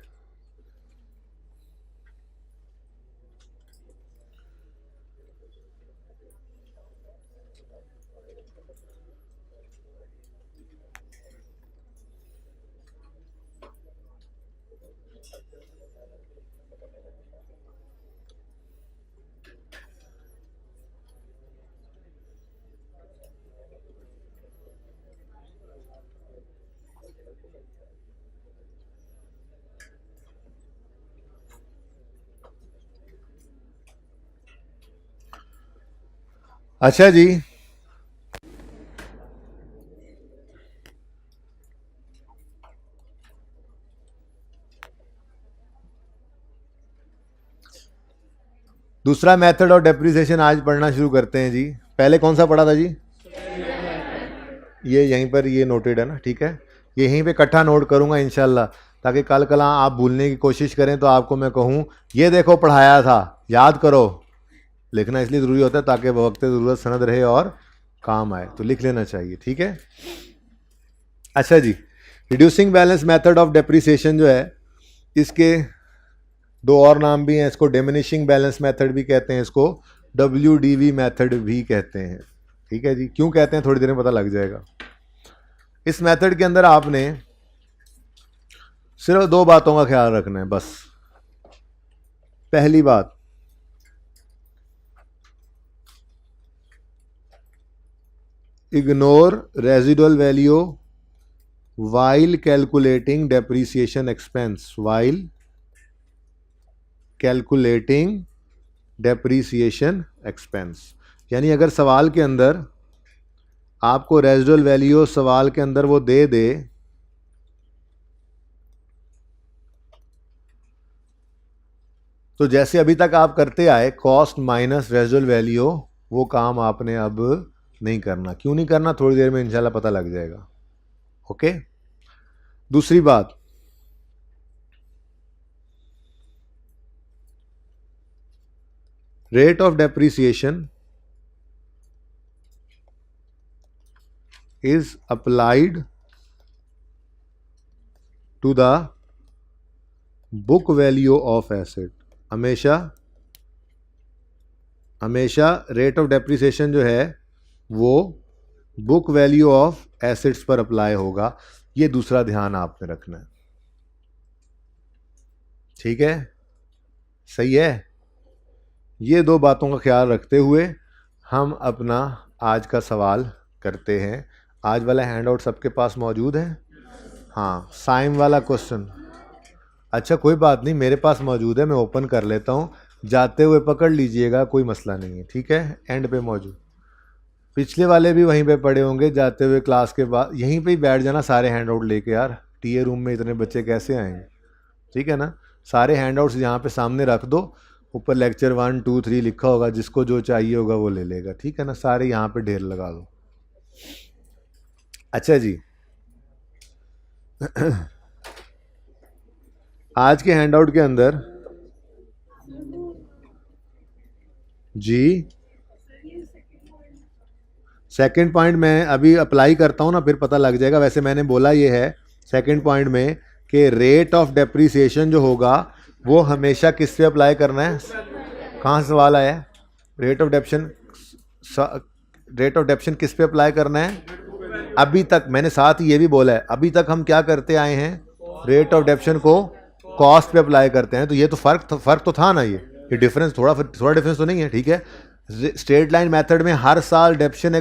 अच्छा जी, दूसरा मेथड ऑफ डेप्रिसिएशन आज पढ़ना शुरू करते हैं जी। पहले कौन सा पढ़ा था जी? ये यहीं पर ये नोटेड है ना, ठीक है। ये यहीं पे इकट्ठा नोट करूंगा इंशाल्लाह, ताकि कल कल आप भूलने की कोशिश करें तो आपको मैं कहूँ ये देखो पढ़ाया था, याद करो। लिखना इसलिए ज़रूरी होता है ताकि वक्त ज़रूरत सनद रहे और काम आए, तो लिख लेना चाहिए, ठीक है। अच्छा जी, reducing balance method of depreciation जो है, इसके 2 और नाम भी हैं। इसको डिमिनिशिंग बैलेंस मेथड भी कहते हैं, इसको WDV मेथड भी कहते हैं, ठीक है जी। क्यों कहते हैं थोड़ी देर में पता लग जाएगा। इस मेथड के अंदर आपने सिर्फ 2 बातों का ख्याल रखना है बस। पहली बात, ignore residual value while calculating depreciation expense, while calculating depreciation expense। यानी अगर सवाल के अंदर आपको रेजिडुअल वैल्यू सवाल के अंदर वो दे दे, तो जैसे अभी तक आप करते आए कॉस्ट माइनस रेजिडुअल वैल्यू, वो काम आपने अब नहीं करना। क्यों नहीं करना, थोड़ी देर में इंशाल्लाह पता लग जाएगा, ओके। दूसरी बात, rate of depreciation is applied to the book value of asset. हमेशा रेट ऑफ डेप्रिसिएशन जो है वो बुक वैल्यू ऑफ एसेट्स पर अप्लाई होगा। ये दूसरा ध्यान आपने रखना है, ठीक है, सही है। ये दो बातों का ख्याल रखते हुए हम अपना आज का सवाल करते हैं। आज वाला हैंड आउट सबके पास मौजूद है? हाँ, साइम वाला क्वेश्चन, अच्छा कोई बात नहीं, मेरे पास मौजूद है, मैं ओपन कर लेता हूँ, जाते हुए पकड़ लीजिएगा, कोई मसला नहीं है, ठीक है, एंड पे मौजूद। पिछले वाले भी वहीं पे पड़े होंगे, जाते हुए क्लास के बाद यहीं पे ही बैठ जाना सारे हैंड आउट लेके। यार टीए रूम में इतने बच्चे कैसे आएंगे, ठीक है ना। सारे हैंड आउट्स यहाँ पे सामने रख दो, ऊपर लेक्चर 1 2 3 लिखा होगा, जिसको जो चाहिए होगा वो ले लेगा, ठीक है ना। सारे यहाँ पे ढेर लगा दो। अच्छा जी आज के हैंड आउट के अंदर जी सेकंड पॉइंट मैं अभी अप्लाई करता हूँ ना, फिर पता लग जाएगा। वैसे मैंने बोला ये है सेकंड पॉइंट में कि रेट ऑफ डेप्रिसिएशन जो होगा वो हमेशा किस पे अप्लाई करना है। कहाँ से सवाल आया है? रेट ऑफ डेप्शन किस पे अप्लाई करना है? अभी तक मैंने साथ ही ये भी बोला है, अभी तक हम क्या करते आए हैं, रेट ऑफ डेप्शन को कॉस्ट पे अप्लाई करते हैं। तो ये तो फर्क तो था ना, ये डिफरेंस थोड़ा डिफरेंस तो नहीं है, ठीक है। स्ट्रेट लाइन मेथड में हर साल डेप्शन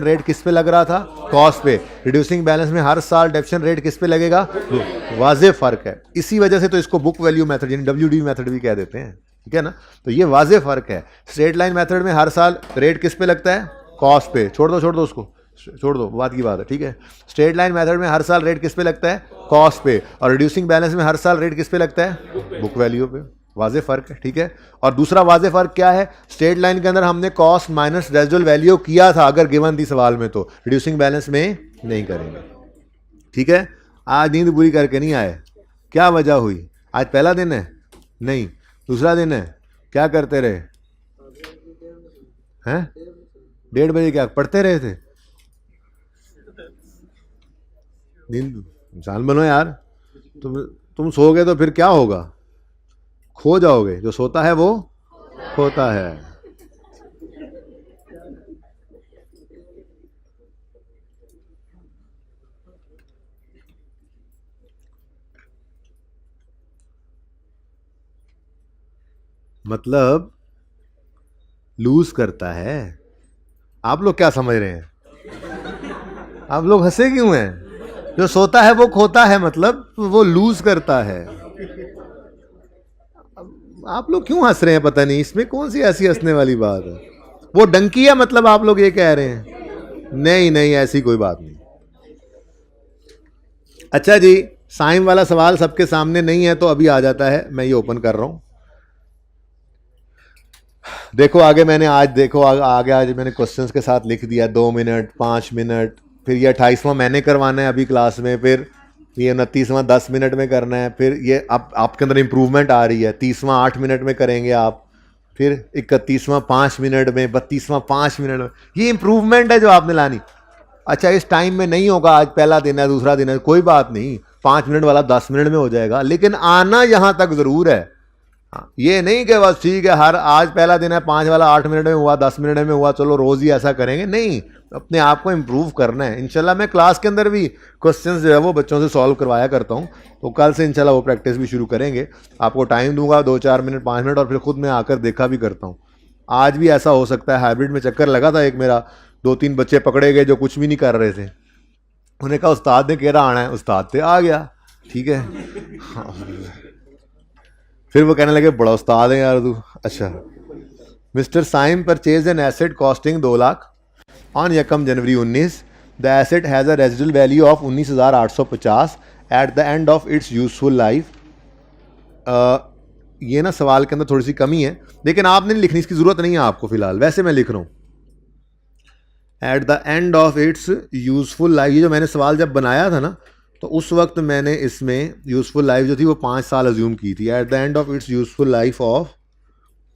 रेट किस पे लग रहा था? कॉस्ट पे। रिड्यूसिंग बैलेंस में हर साल डेप्शन रेट किस पे लगेगा? वाज़े फ़र्क है। इसी वजह से तो इसको बुक वैल्यू मेथड यानी WD मेथड भी कह देते हैं, ठीक है ना। तो ये वाज़े फ़र्क है। स्ट्रेट लाइन मेथड में हर साल रेट किस पे लगता है? कॉस्ट पे। छोड़ दो उसको, छोड़ दो, बात की बात है, ठीक है। स्ट्रेट लाइन मेथड में हर साल रेट किस पे लगता है? कॉस्ट पे। और रिड्यूसिंग बैलेंस में हर साल रेट किस पे लगता है? बुक वैल्यू पे। वाज़े फ़र्क है, ठीक है। और दूसरा वाज़े फ़र्क क्या है? स्ट्रेट लाइन के अंदर हमने कॉस्ट माइनस रेजिडुअल वैल्यू किया था अगर गिवन थी सवाल में, तो रिड्यूसिंग बैलेंस में नहीं करेंगे, ठीक है। आज नींद पूरी करके नहीं आए, क्या वजह हुई? आज पहला दिन है? नहीं, दूसरा दिन है, क्या करते रहे हैं? 1:30 बजे क्या पढ़ते रहे थे? नींद इंसान बनो यार। तुम सोओगे तो फिर क्या होगा? खो जाओगे। जो सोता है वो खोता है। मतलब लूज करता है। आप लोग क्या समझ रहे हैं? आप लोग हंसे क्यों हैं? जो सोता है वो खोता है, मतलब वो लूज करता है। आप लोग क्यों हंस रहे हैं? पता नहीं, इसमें कौन सी ऐसी हंसने वाली बात है? वो डंकी है, मतलब आप लोग ये कह रहे हैं? नहीं, ऐसी कोई बात नहीं। अच्छा जी, साइम वाला सवाल सबके सामने नहीं है तो अभी आ जाता है, मैं ये ओपन कर रहा हूं। देखो आगे मैंने आज मैंने क्वेश्चंस के साथ लिख दिया 2 मिनट 5 मिनट, फिर ये 28वां मैंने करवाना है अभी क्लास में, फिर ये 29वां 10 मिनट में करना है, फिर ये अब आपके अंदर इंप्रूवमेंट आ रही है, 30वां 8 मिनट में करेंगे आप, फिर 31वां 5 मिनट में, 32वां 5 मिनट में। ये इंप्रूवमेंट है जो आपने लानी। अच्छा इस टाइम में नहीं होगा, आज पहला दिन है, दूसरा दिन है, कोई बात नहीं, 5 मिनट वाला 10 मिनट में हो जाएगा, लेकिन आना यहाँ तक ज़रूर है। हाँ, ये नहीं कि बस ठीक है हर आज पहला दिन है 5 वाला 8 मिनट में हुआ 10 मिनट में हुआ, चलो रोज़ ही ऐसा करेंगे, नहीं, अपने आप को इम्प्रूव करना है। इंशाल्लाह मैं क्लास के अंदर भी क्वेश्चंस जो है वो बच्चों से सॉल्व करवाया करता हूँ, तो कल से इंशाल्लाह वो प्रैक्टिस भी शुरू करेंगे। आपको टाइम दूंगा 2-4 मिनट 5 मिनट, और फिर खुद मैं आकर देखा भी करता हूँ। आज भी ऐसा हो सकता है, हाइब्रिड में चक्कर लगा था एक मेरा, 2-3 बच्चे पकड़े गए जो कुछ भी नहीं कर रहे थे, उन्हें कहा उस्ताद ने कह रहा आना है, उस्ताद थे आ गया, ठीक है। फिर वो कहने लगे बड़ा उस्ताद है यार तू। अच्छा, mister Saim purchase an asset costing 2 lakh on यकम January 19। The asset has a residual value of 19,850 at the end of its useful life. ये ना सवाल के अंदर थोड़ी सी कमी है, लेकिन आपने लिखनी, इसकी ज़रूरत नहीं है आपको फ़िलहाल, वैसे मैं लिख रहा हूँ eight the end of its useful life. ये जो मैंने सवाल जब बनाया था ना, तो उस वक्त मैंने इसमें यूजफुल लाइफ जो थी वो 5 साल अज्यूम की थी। Eight the end of its useful life of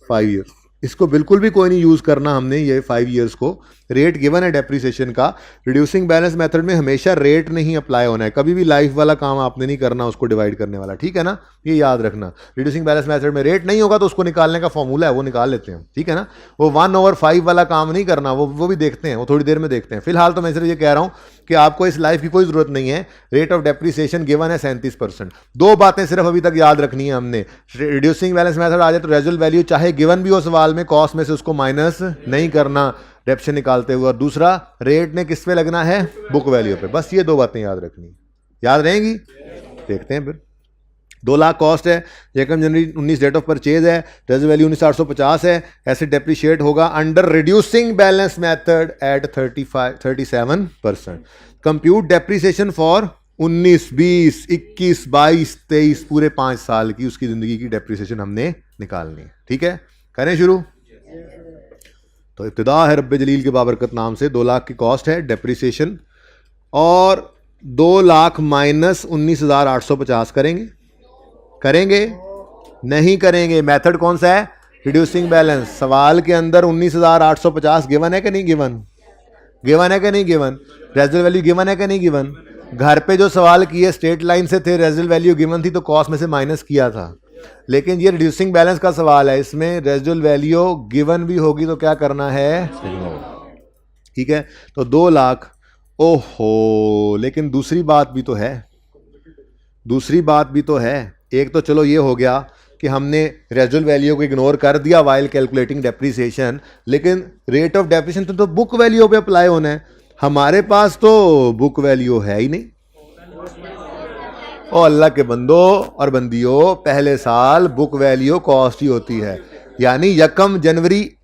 5 years, इसको बिल्कुल भी कोई नहीं यूज़ करना हमने ये 5 ईयर्स को। रेट गिवन है डेप्रिसिएशन का। रिड्यूसिंग बैलेंस मेथड में हमेशा रेट नहीं अप्लाई होना है, कभी भी लाइफ वाला काम आपने नहीं करना उसको डिवाइड करने वाला, ठीक है ना, ये याद रखना। रिड्यूसिंग बैलेंस मेथड में रेट नहीं होगा तो उसको निकालने का फॉर्मूला है, वो निकाल लेते हैं, ठीक है ना। वो 1/5 वाला काम नहीं करना, वो भी देखते हैं, वो थोड़ी देर में देखते हैं। फिलहाल तो मैं सिर्फ ये कह रहा हूँ कि आपको इस लाइफ की कोई ज़रूरत नहीं है। रेट ऑफ डेप्रिसिएशन गिवन है 37%। 2 बातें सिर्फ अभी तक याद रखनी है हमने। रिड्यूसिंग बैलेंस मेथड आ जाए तो रेजुअल वैल्यू चाहे गिवन भी हो सवाल में, कॉस्ट में से उसको माइनस नहीं करना डेप्शन निकालते हुए, और दूसरा रेट ने किस पे लगना है, बुक वैल्यू पे। बस ये 2 बातें याद रखनी, याद रहेंगी। देखते हैं फिर। 2 लाख कॉस्ट है, यकम जनवरी 19 डेट ऑफ परचेज है, रेजुअल वैल्यू 19,850 है, एसेट डेप्रिशिएट होगा under reducing balance method at 37%। Compute depreciation for 19, 20, 21, 22, 23 पूरे 5 साल की उसकी जिंदगी की डेप्रिसिएशन हमने निकालनी है, ठीक है। करें शुरू। तो इब्तिदा है रब्बे जलील के बाबरकत नाम से। 2 लाख की कॉस्ट है डेप्रिसिएशन, और 2 लाख माइनस 19,850 करेंगे नहीं करेंगे। मेथड कौन सा है, रिड्यूसिंग बैलेंस। सवाल के अंदर 19,850 गिवन है कि नहीं गिवन, गिवन है कि नहीं गिवन, रेजुअल वैल्यू गिवन है कि नहीं गिवन। घर पे जो सवाल किए स्ट्रेट लाइन से थे, रेजुअल वैल्यू गिवन थी तो कॉस्ट में से माइनस किया था। लेकिन ये रिड्यूसिंग बैलेंस का सवाल है, इसमें रेजुअल वैल्यू गिवन भी होगी तो क्या करना है, ठीक है। तो 2 लाख, ओहो, लेकिन दूसरी बात भी तो है। एक तो चलो ये हो गया कि हमने रेजुअल वैल्यू को इग्नोर कर दिया वाइल कैलकुलेटिंग डेप्रिसिएशन, लेकिन रेट ऑफ डेप्रिसिएशन तो बुक वैल्यू पे अप्लाई होना है। हमारे पास तो बुक वैल्यू है ही नहीं। ओ अल्लाह के बंदो और बंदियों, पहले साल बुक वैल्यू कॉस्ट ही होती है। यानी यकम जनवरी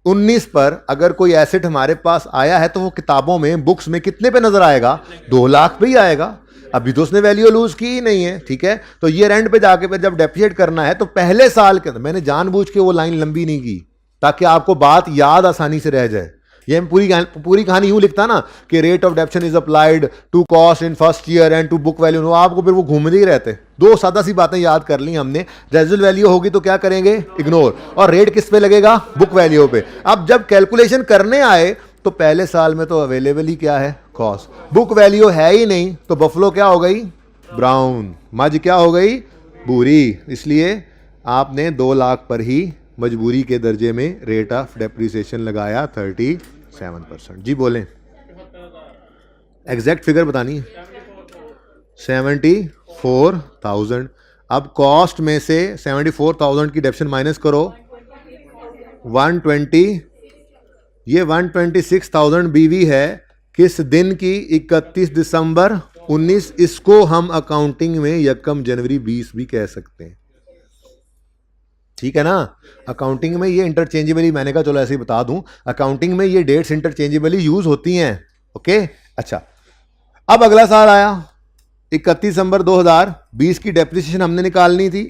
19 पर अगर कोई एसेट हमारे पास आया है तो वो किताबों में, बुक्स में कितने पे नजर आएगा, 2 लाख पे ही आएगा। अभी तो उसने वैल्यू लूज की ही नहीं है, ठीक है। तो ये एंड पे जाके फिर जब डेप्रिशिएट करना है तो पहले साल के अंदर, मैंने जानबूझ के वो लाइन लंबी नहीं की ताकि आपको बात याद आसानी से रह जाए। ये पूरी कहानी यूं लिखता ना कि rate of depreciation is applied to cost in first year and to book value, आपको फिर वो घूमते ही रहते। 2 सादा सी बातें याद कर ली हमने। रेजुअल वैल्यू होगी तो क्या करेंगे, इग्नोर, और रेट किस पे लगेगा, बुक वैल्यू पे। अब जब कैलकुलेशन करने आए तो पहले साल में तो अवेलेबल ही क्या है, कॉस्ट, बुक वैल्यू है ही नहीं, तो बफलो क्या हो गई, ब्राउन, मज क्या हो गई, बूरी। इसलिए आपने 2 लाख पर ही मजबूरी के दर्जे में रेट ऑफ डेप्रिसिएशन लगाया 37%। जी बोलें, एग्जैक्ट फिगर बतानी है, 74,000। अब कॉस्ट में से 74,000 की डेप्शन माइनस करो, 120, ये 126,000 बीवी है किस दिन की, 31 दिसंबर 19। इसको हम अकाउंटिंग में यकम जनवरी 20 भी कह सकते हैं, ठीक है ना। अकाउंटिंग में ये इंटरचेंजेबली, मैंने कहा चलो ऐसे ही बता दूं, अकाउंटिंग में ये डेट्स इंटरचेंजेबली यूज होती हैं, ओके। अच्छा, अब अगला साल आया, 31 दिसंबर 2020 की डेप्रिसिएशन हमने निकालनी थी,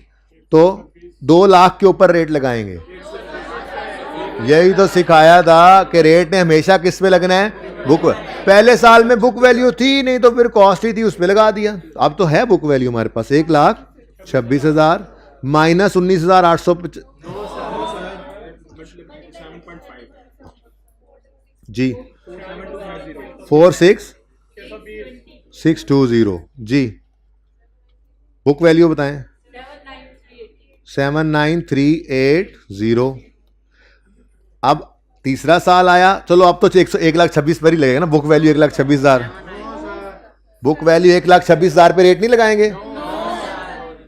तो 2 लाख के ऊपर रेट लगाएंगे। यही तो सिखाया था कि रेट ने हमेशा किस पे लगना है, बुक। पहले साल में बुक वैल्यू थी नहीं तो फिर कॉस्ट ही थी, उस पे लगा दिया। अब तो है बुक वैल्यू हमारे पास, 1,26,000 माइनस 19,850 जी, 46,620 जी। बुक वैल्यू बताएं, 79,380। अब तीसरा साल आया, चलो अब तो 1,26,000 पर ही लगेगा ना, बुक वैल्यू 1,26,000, बुक वैल्यू 1,26,000 पे रेट नहीं लगाएंगे।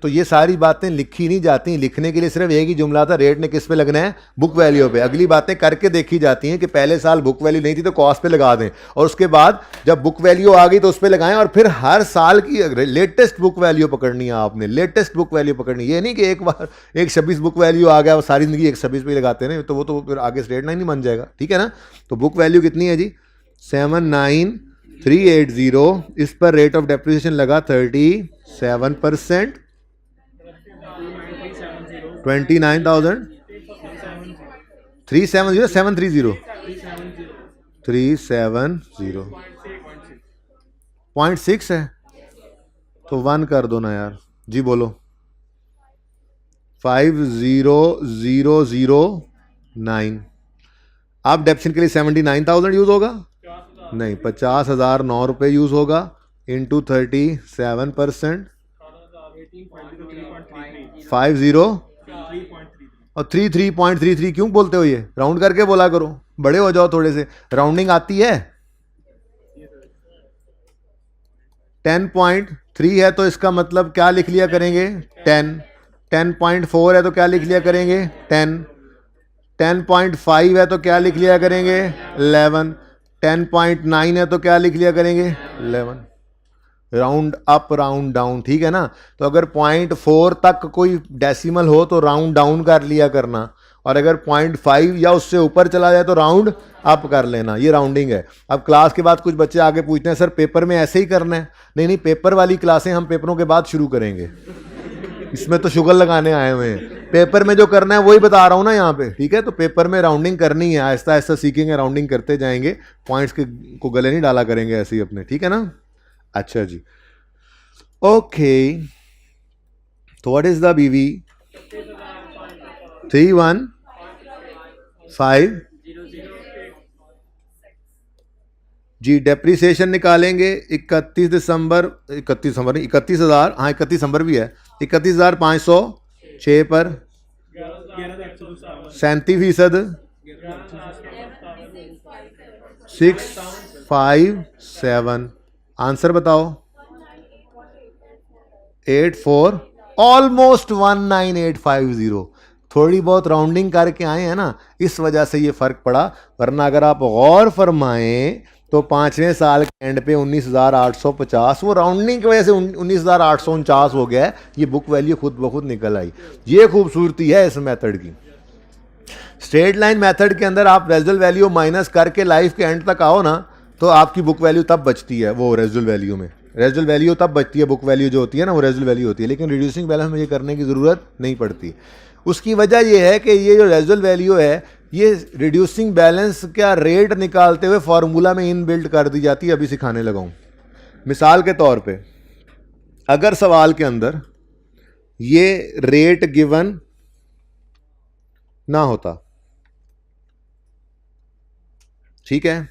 तो ये सारी बातें लिखी नहीं जाती, लिखने के लिए सिर्फ एक ही जुमला था, रेट ने किस पे लगना है, बुक वैल्यू पे। अगली बातें करके देखी जाती हैं कि पहले साल बुक वैल्यू नहीं थी तो कॉस्ट पे लगा दें, और उसके बाद जब बुक वैल्यू आ गई तो उस पे लगाएं, और फिर हर साल की लेटेस्ट बुक वैल्यू पकड़नी है आपने, लेटेस्ट बुक वैल्यू पकड़नी। ये नहीं कि एक बार 1,26 बुक वैल्यू आ गया वो सारी जिंदगी 1,26 पे लगाते हैं, तो वो तो फिर आगे स्ट्रेट लाइन नहीं बन जाएगा, ठीक है ना। तो बुक वैल्यू कितनी है जी, 79,380। इस पर रेट ऑफ डेप्रिसिएशन लगा 37%, 29,000 370 730 370 0.6 है तो 1 कर दो ना यार जी, बोलो 5000 9। अब डेप्शन के लिए 79,000 यूज़ होगा, नहीं 50,009 यूज़ होगा इंटू 37%, 50 और 3.33 क्यों बोलते हो? ये राउंड करके बोला करो, बड़े हो जाओ थोड़े से, राउंडिंग आती है। 10.3 है तो इसका मतलब क्या लिख लिया करेंगे 10, 10.4 है तो क्या लिख लिया करेंगे 10, 10.5 है तो क्या लिख लिया करेंगे 11, 10.9 है तो क्या लिख लिया करेंगे 11। राउंड अप राउंड डाउन, ठीक है ना। तो अगर 0.4 तक कोई डेसिमल हो तो राउंड डाउन कर लिया करना, और अगर 0.5 या उससे ऊपर चला जाए तो राउंड अप कर लेना। ये राउंडिंग है। अब क्लास के बाद कुछ बच्चे आगे पूछते हैं सर पेपर में ऐसे ही करना है। नहीं नहीं, पेपर वाली क्लासें हम पेपरों के बाद शुरू करेंगे, इसमें तो शुगर लगाने आए हुए हैं। पेपर में जो करना है वही बता रहा हूं ना यहाँ पे, ठीक है। तो पेपर में राउंडिंग करनी है, आहिस्ता आहिस्ता सीखेंगे, राउंडिंग करते जाएंगे, पॉइंट्स के को गले नहीं डाला करेंगे ऐसे ही अपने, ठीक है ना। अच्छा जी, ओके। तो व्हाट इज द बीवी 315 जी। डेप्रीसिएशन निकालेंगे 31 दिसंबर, 31,000, हाँ 31 दिसंबर भी है, 31,506 पर 37%, 657। आंसर बताओ 84, ऑलमोस्ट 19850। थोड़ी बहुत राउंडिंग करके आए हैं ना, इस वजह से ये फर्क पड़ा। वरना अगर आप गौर फरमाएं तो 5वें साल के एंड पे 19,850, वो राउंडिंग की वजह से 19,849 हो गया है। ये बुक वैल्यू खुद ब खुद निकल आई। ये खूबसूरती है इस मेथड की। स्ट्रेट लाइन मेथड के अंदर आप रेजिडुअल वैल्यू माइनस करके लाइफ के एंड तक आओ ना, तो आपकी बुक वैल्यू तब बचती है। वो रेजिडुअल वैल्यू में रेजिडुअल वैल्यू तब बचती है, बुक वैल्यू जो होती है ना वो रेजिडुअल वैल्यू होती है। लेकिन रिड्यूसिंग बैलेंस में ये करने की ज़रूरत नहीं पड़ती। उसकी वजह ये है कि ये जो रेजिडुअल वैल्यू है, ये रिड्यूसिंग बैलेंस का रेट निकालते हुए फॉर्मूला में इन बिल्ट कर दी जाती है। अभी सिखाने लगा हूँ। मिसाल के तौर पे अगर सवाल के अंदर ये रेट गिवन ना होता, ठीक है,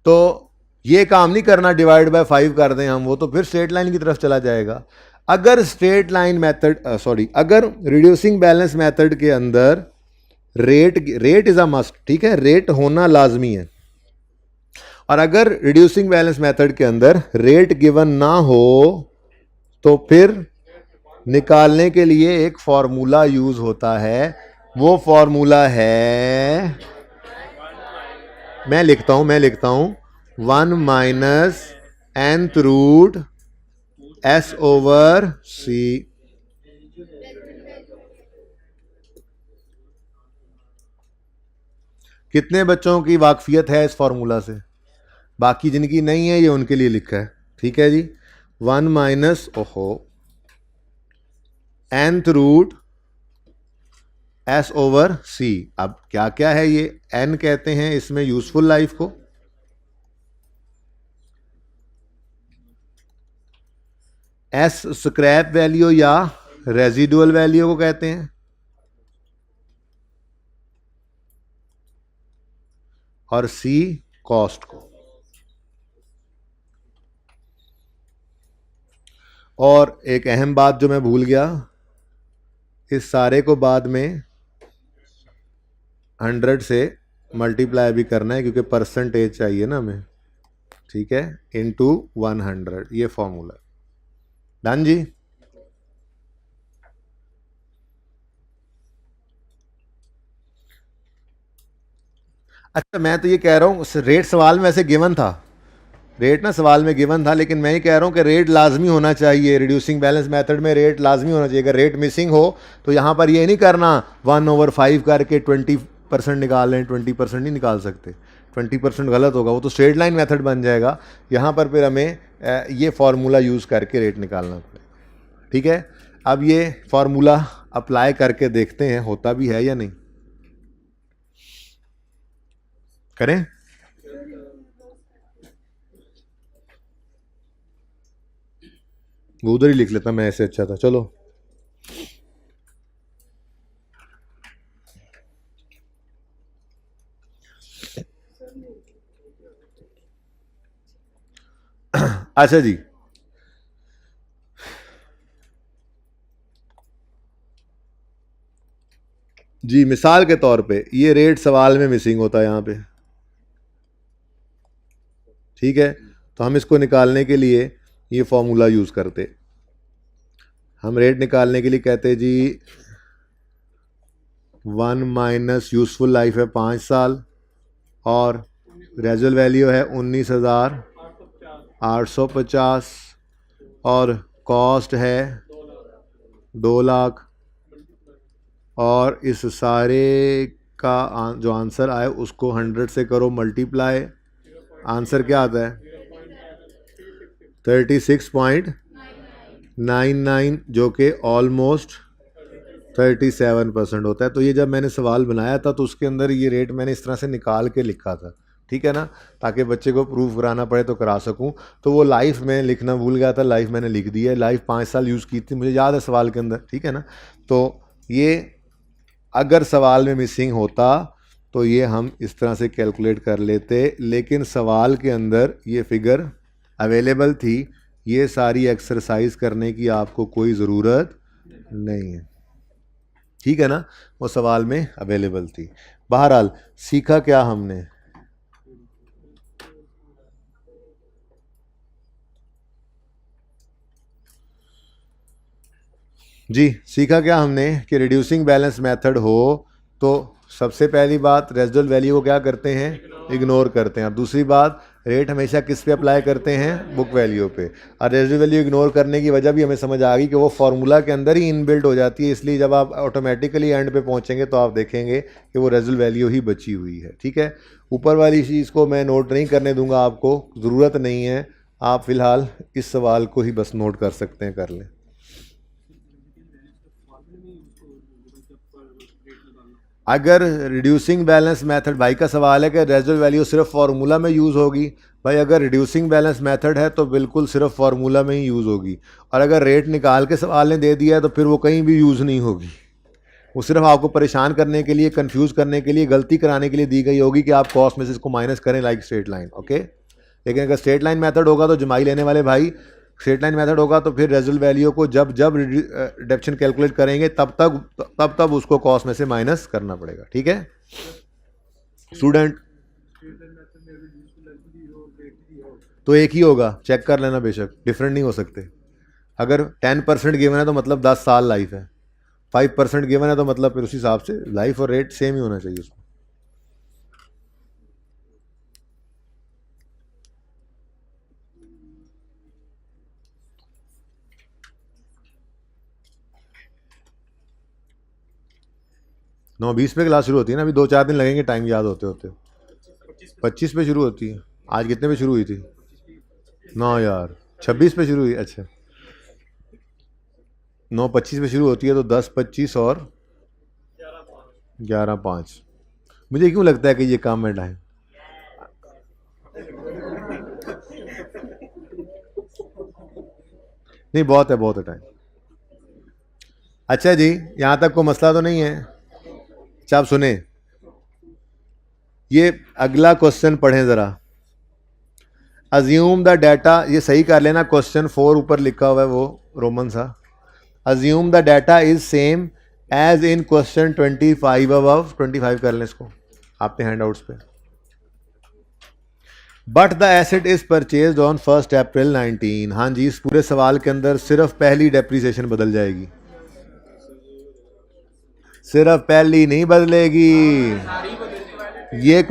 तो ये काम नहीं करना डिवाइड बाय 5 कर दें हम, वो तो फिर स्ट्रेट लाइन की तरफ चला जाएगा। अगर स्ट्रेट लाइन मेथड अगर रिड्यूसिंग बैलेंस मेथड के अंदर रेट इज अ मस्ट, ठीक है, रेट होना लाजमी है। और अगर रिड्यूसिंग बैलेंस मेथड के अंदर रेट गिवन ना हो तो फिर निकालने के लिए एक फॉर्मूला यूज होता है। वो फॉर्मूला है, मैं लिखता हूं 1 minus nth root s over c। कितने बच्चों की वाकफियत है इस फॉर्मूला से? बाकी जिनकी नहीं है ये उनके लिए लिखा है, ठीक है जी। 1 minus nth root s over c। अब क्या क्या है ये? n कहते हैं इसमें यूजफुल लाइफ को, s स्क्रैप वैल्यू या रेजिडुअल वैल्यू को कहते हैं, और c कॉस्ट को। और एक अहम बात जो मैं भूल गया, इस सारे को बाद में 100 से मल्टीप्लाई भी करना है क्योंकि परसेंटेज चाहिए ना हमें, ठीक है, इनटू 100। ये फॉर्मूला डन जी। अच्छा, मैं तो ये कह रहा हूँ रेट सवाल में वैसे गिवन था, रेट ना सवाल में गिवन था, लेकिन मैं ये कह रहा हूँ कि रेट लाजमी होना चाहिए। रिड्यूसिंग बैलेंस मेथड में रेट लाजमी होना चाहिए। अगर रेट मिसिंग हो तो यहाँ पर ये नहीं करना 1/5 करके 20% निकाल लें, 20% नहीं निकाल सकते, 20% गलत होगा, वो तो स्ट्रेट लाइन मेथड बन जाएगा। यहाँ पर फिर हमें ये फार्मूला यूज़ करके रेट निकालना पड़ेगा, ठीक है। अब ये फार्मूला अप्लाई करके देखते हैं होता भी है या नहीं। करें? वो उधर ही लिख लेता मैं, ऐसे अच्छा था। चलो अच्छा जी, जी मिसाल के तौर पे ये रेट सवाल में मिसिंग होता है यहाँ पे, ठीक है। तो हम इसको निकालने के लिए ये फॉर्मूला यूज़ करते, हम रेट निकालने के लिए कहते जी 1 माइनस यूज़फुल लाइफ है 5 साल और रेजुअल वैल्यू है 19,850 और कॉस्ट है 2 लाख और इस सारे का जो आंसर आए उसको 100 से करो मल्टीप्लाई, आंसर क्या आता है 36.99 जो कि ऑलमोस्ट 37% होता है। तो ये जब मैंने सवाल बनाया था तो उसके अंदर ये रेट मैंने इस तरह से निकाल के लिखा था, ठीक है ना, ताकि बच्चे को प्रूफ कराना पड़े तो करा सकूं। तो वो लाइफ में लिखना भूल गया था, लाइफ मैंने लिख दी है, लाइफ 5 साल यूज़ की थी, मुझे याद है सवाल के अंदर, ठीक है ना। तो ये अगर सवाल में मिसिंग होता तो ये हम इस तरह से कैलकुलेट कर लेते, लेकिन सवाल के अंदर ये फिगर अवेलेबल थी, ये सारी एक्सरसाइज करने की आपको कोई ज़रूरत नहीं है, ठीक है ना, वो सवाल में अवेलेबल थी। बहरहाल सीखा क्या हमने, जी सीखा क्या हमने कि रिड्यूसिंग बैलेंस मेथड हो तो सबसे पहली बात रेजिडुअल वैल्यू को क्या करते हैं, इग्नोर करते हैं। और दूसरी बात रेट हमेशा किस पे अप्लाई करते हैं, बुक वैल्यू पे। और रेजिडुअल वैल्यू इग्नोर करने की वजह भी हमें समझ आ गई कि वो फार्मूला के अंदर ही इनबिल्ट हो जाती है, इसलिए जब आप ऑटोमेटिकली एंड पे पहुंचेंगे तो आप देखेंगे कि वो रेजिडुअल वैल्यू ही बची हुई है, ठीक है। ऊपर वाली चीज़ को मैं नोट नहीं करने दूंगा, आपको ज़रूरत नहीं है, आप फ़िलहाल इस सवाल को ही बस नोट कर सकते हैं, कर लें। अगर रिड्यूसिंग बैलेंस मेथड, भाई का सवाल है कि रेजिडुअल वैल्यू सिर्फ फार्मूला में यूज़ होगी, भाई अगर रिड्यूसिंग बैलेंस मेथड है तो बिल्कुल सिर्फ फार्मूला में ही यूज़ होगी, और अगर रेट निकाल के सवाल ने दे दिया है तो फिर वो कहीं भी यूज़ नहीं होगी, वो सिर्फ आपको परेशान करने के लिए, कंफ्यूज करने के लिए, गलती कराने के लिए दी गई होगी कि आप कॉस्ट में से इसको माइनस करें लाइक स्ट्रेट लाइन, ओके। लेकिन अगर स्ट्रेट लाइन मेथड होगा तो जमाई लेने वाले भाई, स्ट्रेट लाइन मेथड होगा तो फिर रेजिडुअल वैल्यू को जब जब रिडक्शन कैलकुलेट करेंगे तब उसको कॉस्ट में से माइनस करना पड़ेगा, ठीक है स्टूडेंट। तो एक ही होगा, चेक कर लेना, बेशक डिफरेंट नहीं हो सकते। अगर 10% गिवन है तो मतलब 10 साल लाइफ है, 5% गिवन है तो मतलब फिर उस हिसाब से लाइफ और रेट सेम ही होना चाहिए उसमें। नौ 20 पे क्लास शुरू होती है ना, अभी 2-4 दिन लगेंगे टाइम याद होते होते। 25 पे शुरू होती है। आज कितने पे शुरू हुई थी? 9 यार, 26 पे शुरू हुई, अच्छा 9:25 पे शुरू होती है तो 10:25 और 11:05। मुझे क्यों लगता है कि ये काम में टाइम, नहीं बहुत है, बहुत है टाइम। अच्छा जी, यहाँ तक कोई मसला तो नहीं है? अच्छा आप सुने, ये अगला क्वेश्चन पढ़ें ज़रा। अज्यूम द डाटा, ये सही कर लेना, क्वेश्चन 4 ऊपर लिखा हुआ है वो रोमन सा। Assume the data is same as in question 25 above, 25 कर लें इसको आपने हैंडआउट्स पे। But the asset is purchase on 1 April 19। हाँ जी, इस पूरे सवाल के अंदर सिर्फ पहली डेप्रीसिएशन बदल जाएगी, सिर्फ पहली नहीं बदलेगी। ये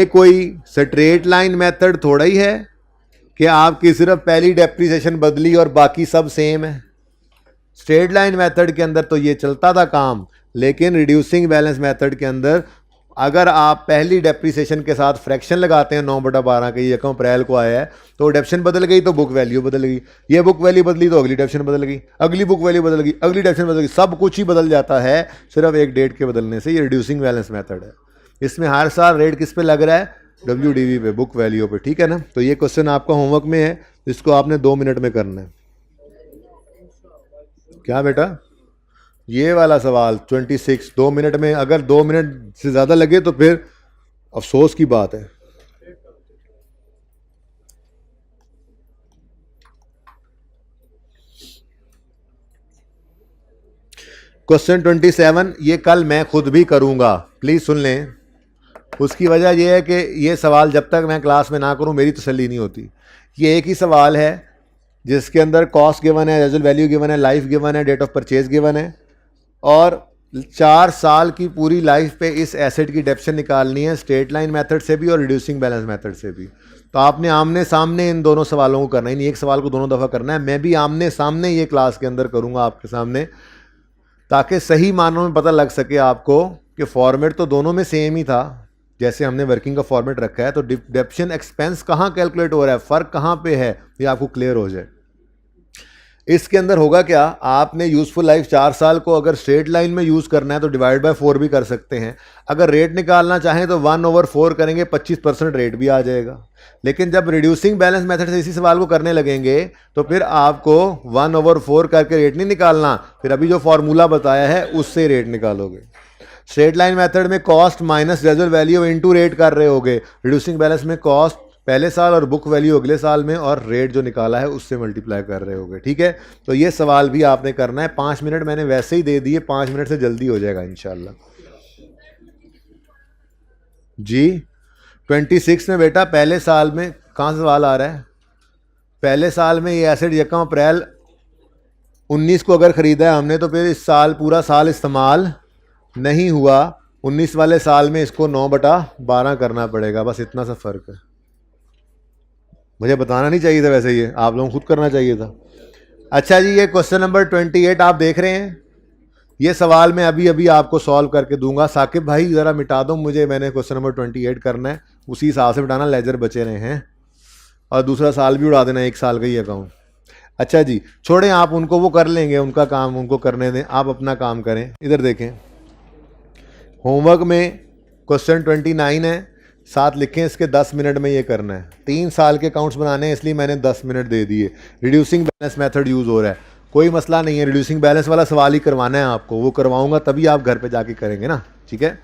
कोई स्ट्रेट लाइन मेथड थोड़ा ही है कि आपकी सिर्फ पहली डेप्रीसिएशन बदली और बाकी सब सेम है। स्ट्रेट लाइन मेथड के अंदर तो ये चलता था काम, लेकिन रिड्यूसिंग बैलेंस मेथड के अंदर अगर आप पहली डेप्रीसिएशन के साथ फ्रैक्शन लगाते हैं 9/12 के, ये 1 अप्रैल को आया है, तो डेप्शन बदल गई तो बुक वैल्यू बदल गई, ये बुक वैल्यू बदली तो अगली डेप्शन बदल गई, अगली बुक वैल्यू बदल गई, अगली डेप्शन बदल गई, सब कुछ ही बदल जाता है सिर्फ एक डेट के बदलने से। ये रिड्यूसिंग बैलेंस मेथड है, इसमें हर साल रेट किस पे लग रहा है, WDV पे, बुक वैल्यू पे, ठीक है ना। तो ये क्वेश्चन आपका होमवर्क में है, इसको आपने 2 मिनट में करना है। क्या बेटा, ये वाला सवाल 26 2 मिनट में, अगर 2 मिनट से ज़्यादा लगे तो फिर अफसोस की बात है। क्वेश्चन 27 ये कल मैं खुद भी करूँगा, प्लीज़ सुन लें। उसकी वजह यह है कि ये सवाल जब तक मैं क्लास में ना करूँ मेरी तसल्ली नहीं होती। ये एक ही सवाल है जिसके अंदर कॉस्ट गिवन है, रेजल वैल्यू गिवन है, लाइफ गिवन है, डेट ऑफ परचेज गिवन है और 4 साल की पूरी लाइफ पे इस एसेट की डेप्शन निकालनी है, स्ट्रेट लाइन मेथड से भी और रिड्यूसिंग बैलेंस मेथड से भी। तो आपने आमने सामने इन दोनों सवालों को करना है, नहीं एक सवाल को दोनों दफ़ा करना है। मैं भी आमने सामने ये क्लास के अंदर करूँगा आपके सामने, ताकि सही मानों में पता लग सके आपको कि फॉर्मेट तो दोनों में सेम ही था, जैसे हमने वर्किंग का फॉर्मेट रखा है। तो डेप्शन एक्सपेंस कहाँ कैलकुलेट हो रहा है, फ़र्क कहाँ पे है, ये आपको क्लियर हो जाए। इसके अंदर होगा क्या, आपने यूज़फुल लाइफ 4 साल को अगर स्ट्रेट लाइन में यूज़ करना है तो डिवाइड बाय 4 भी कर सकते हैं। अगर रेट निकालना चाहें तो 1/4 करेंगे, 25% रेट भी आ जाएगा। लेकिन जब रिड्यूसिंग बैलेंस मेथड से इसी सवाल को करने लगेंगे तो फिर आपको 1/4 करके रेट नहीं निकालना, फिर अभी जो फॉर्मूला बताया है उससे रेट निकालोगे। स्ट्रेट लाइन मेथड में cost minus resale value into rate कर रहे होगे, रिड्यूसिंग बैलेंस में कॉस्ट पहले साल और बुक वैल्यू अगले साल में और रेट जो निकाला है उससे मल्टीप्लाई कर रहे होगे। ठीक है, तो ये सवाल भी आपने करना है। 5 मिनट मैंने वैसे ही दे दिए, 5 मिनट से जल्दी हो जाएगा इंशाल्लाह। जी 26 में बेटा पहले साल में कहाँ से सवाल आ रहा है? पहले साल में ये एसेट 1 अप्रैल 19 को अगर ख़रीदा है हमने तो फिर इस साल पूरा साल इस्तेमाल नहीं हुआ, 19 वाले साल में इसको 9/12 करना पड़ेगा, बस इतना सा फ़र्क है। मुझे बताना नहीं चाहिए था, वैसे ये आप लोगों को खुद करना चाहिए था। अच्छा जी, ये क्वेश्चन नंबर 28 आप देख रहे हैं, ये सवाल मैं अभी अभी आपको सॉल्व करके दूंगा। साकिब भाई ज़रा मिटा दो मुझे, मैंने क्वेश्चन नंबर 28 करना है, उसी हिसाब से मिटाना, लेजर बचे रहे हैं और दूसरा साल भी उड़ा देना, 1 साल का ही अकाउंट। अच्छा जी छोड़ें, आप उनको, वो कर लेंगे, उनका काम उनको करने दें, आप अपना काम करें। इधर देखें, होमवर्क में क्वेश्चन 29 है, साथ लिखें इसके 10 मिनट में ये करना है। 3 साल के अकाउंट्स बनाने हैं इसलिए मैंने 10 मिनट दे दिए। रिड्यूसिंग बैलेंस मेथड यूज़ हो रहा है, कोई मसला नहीं है, रिड्यूसिंग बैलेंस वाला सवाल ही करवाना है आपको, वो करवाऊंगा तभी आप घर पे जाके करेंगे ना। ठीक है,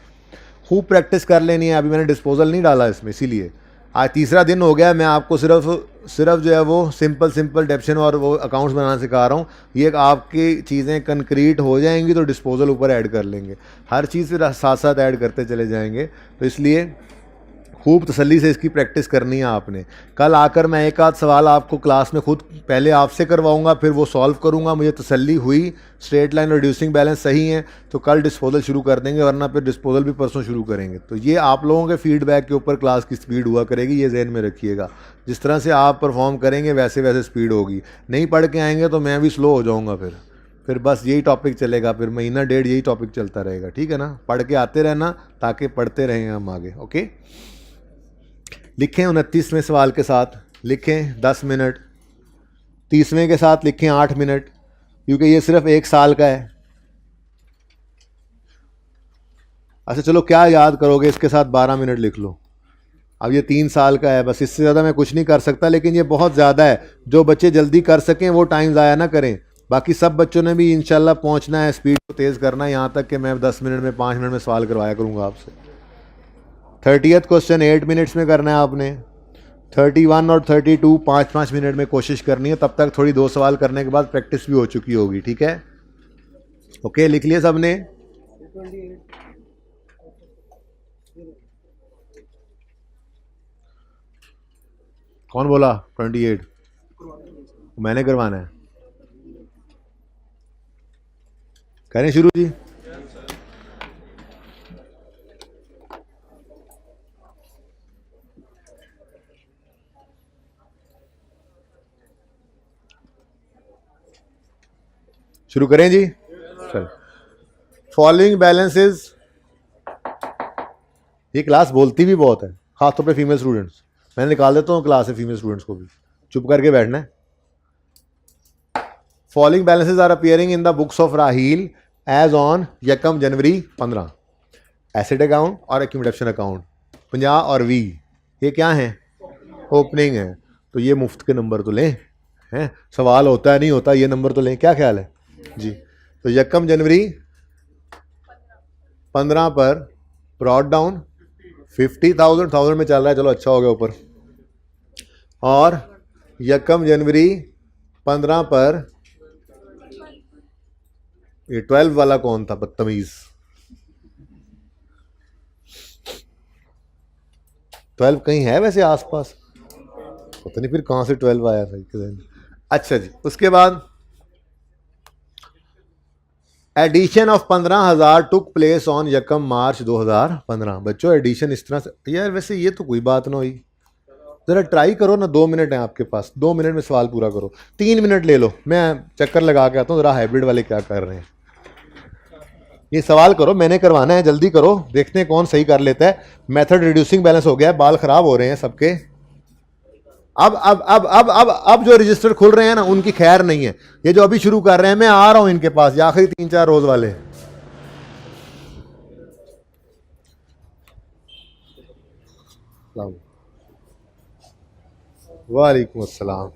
खूब प्रैक्टिस कर लेनी है। अभी मैंने डिस्पोजल नहीं डाला इसमें, इसीलिए आज तीसरा दिन हो गया, मैं आपको सिर्फ जो है वो सिंपल डेप्शन और वो अकाउंट्स बनाना सिखा रहा हूँ। ये आपकी चीज़ें कंक्रीट हो जाएंगी तो डिस्पोजल ऊपर ऐड कर लेंगे, हर चीज़ फिर साथ साथ ऐड करते चले जाएंगे। तो इसलिए खूब तसल्ली से इसकी प्रैक्टिस करनी है आपने। कल आकर मैं एक आध सवाल आपको क्लास में खुद पहले आपसे करवाऊंगा, फिर वो सॉल्व करूंगा, मुझे तसल्ली हुई स्ट्रेट लाइन और रिड्यूसिंग बैलेंस सही है तो कल डिस्पोजल शुरू कर देंगे, वरना फिर डिस्पोजल भी परसों शुरू करेंगे। तो ये आप लोगों के फीडबैक के ऊपर क्लास की स्पीड हुआ करेगी, ये जहन में रखिएगा। जिस तरह से आप परफॉर्म करेंगे वैसे वैसे स्पीड होगी। नहीं पढ़ के आएंगे तो मैं भी स्लो हो जाऊँगा, फिर बस यही टॉपिक चलेगा, फिर महीना डेढ़ यही टॉपिक चलता रहेगा। ठीक है ना, पढ़ के आते रहना ताकि पढ़ते रहें हम आगे। ओके, लिखें 29वें सवाल के साथ लिखें 10 मिनट, 30वें के साथ लिखें 8 मिनट, क्योंकि ये सिर्फ 1 साल का है। अच्छा चलो, क्या याद करोगे, इसके साथ 12 मिनट लिख लो। अब ये 3 साल का है, बस इससे ज़्यादा मैं कुछ नहीं कर सकता, लेकिन ये बहुत ज़्यादा है। जो बच्चे जल्दी कर सकें वो टाइम ज़ाया ना करें। बाकी सब बच्चों ने भी इंशाल्लाह पहुंचना है, स्पीड को तेज़ करना है, यहाँ तक कि मैं 10 मिनट में 5 मिनट में सवाल करवाया करूँगा आपसे। 30th क्वेश्चन 8 मिनट्स में करना है आपने। 31 और 32 5-5 मिनट में कोशिश करनी है, तब तक थोड़ी 2 सवाल करने के बाद प्रैक्टिस भी हो चुकी होगी। ठीक है, ओके, लिख लिया सबने? कौन बोला 28? मैंने करवाना है, करें शुरू जी। शुरू करें जी, चल। फॉलोइंग बैलेंसेस, ये क्लास बोलती भी बहुत है, खासतौर पे फीमेल स्टूडेंट्स। मैं निकाल देता हूँ क्लास से फीमेल स्टूडेंट्स को भी, चुप करके बैठना है। Following balances are appearing in the books of Raheel as on 1 January 15। Asset account और एक्यूमुलेशन अकाउंट 50 और 20, ये क्या है? ओपनिंग है। तो ये मुफ्त के नंबर तो लें, हैं सवाल होता है नहीं होता, ये नंबर तो लें, क्या ख्याल है जी? तो 1 जनवरी 15 पर ब्रॉट डाउन 50,000 में चल रहा है, चलो अच्छा हो गया ऊपर। और 1 जनवरी 15 पर ये 12 वाला कौन था बदतमीज? 12 कहीं है वैसे आसपास? पता नहीं फिर कहाँ से 12 आया था। अच्छा जी, उसके बाद addition of 15,000 took place on यकम मार्च 2015। बच्चों एडिशन इस तरह से, यार वैसे ये तो कोई बात ना हुई। ज़रा ट्राई करो ना, 2 मिनट हैं आपके पास, 2 मिनट में सवाल पूरा करो। 3 मिनट ले लो, मैं चक्कर लगा के आता हूँ ज़रा हाइब्रिड वाले क्या कर रहे हैं। ये सवाल करो, मैंने करवाना है, जल्दी करो, देखते हैं कौन सही कर लेता है। मेथड रिड्यूसिंग बैलेंस हो गया है, बाल ख़राब हो रहे हैं सबके। अब जो रजिस्टर खुल रहे हैं ना उनकी खैर नहीं है। ये जो अभी शुरू कर रहे हैं, मैं आ रहा हूं इनके पास, ये आखिरी 3-4 रोज वाले। वालेकुम अस्सलाम।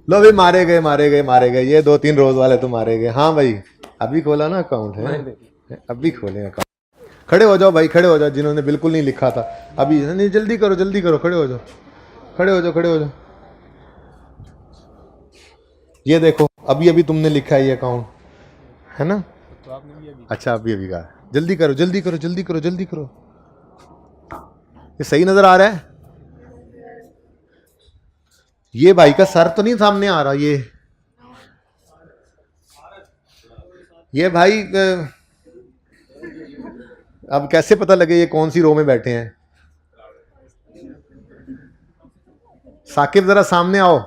लो भाई, मारे गए मारे गए मारे गए, ये 2-3 रोज वाले तो मारे गए। हाँ भाई, अभी खोला ना अकाउंट है, अभी खोले अकाउंट। खड़े हो जाओ भाई, खड़े हो जाओ, जिन्होंने बिल्कुल नहीं लिखा था अभी। नहीं, जल्दी करो जल्दी करो, खड़े हो जाओ खड़े हो जाओ खड़े हो जाओ। ये देखो, अभी अभी तुमने लिखा है ये अकाउंट, है ना? तो आपने भी अभी? अच्छा, अभी अभी कहा। जल्दी करो जल्दी करो जल्दी करो जल्दी करो। ये सही नजर आ रहा है? ये भाई का सर तो नहीं सामने आ रहा? ये भाई अब कैसे पता लगे ये कौन सी रो में बैठे हैं? साकिब जरा सामने आओ।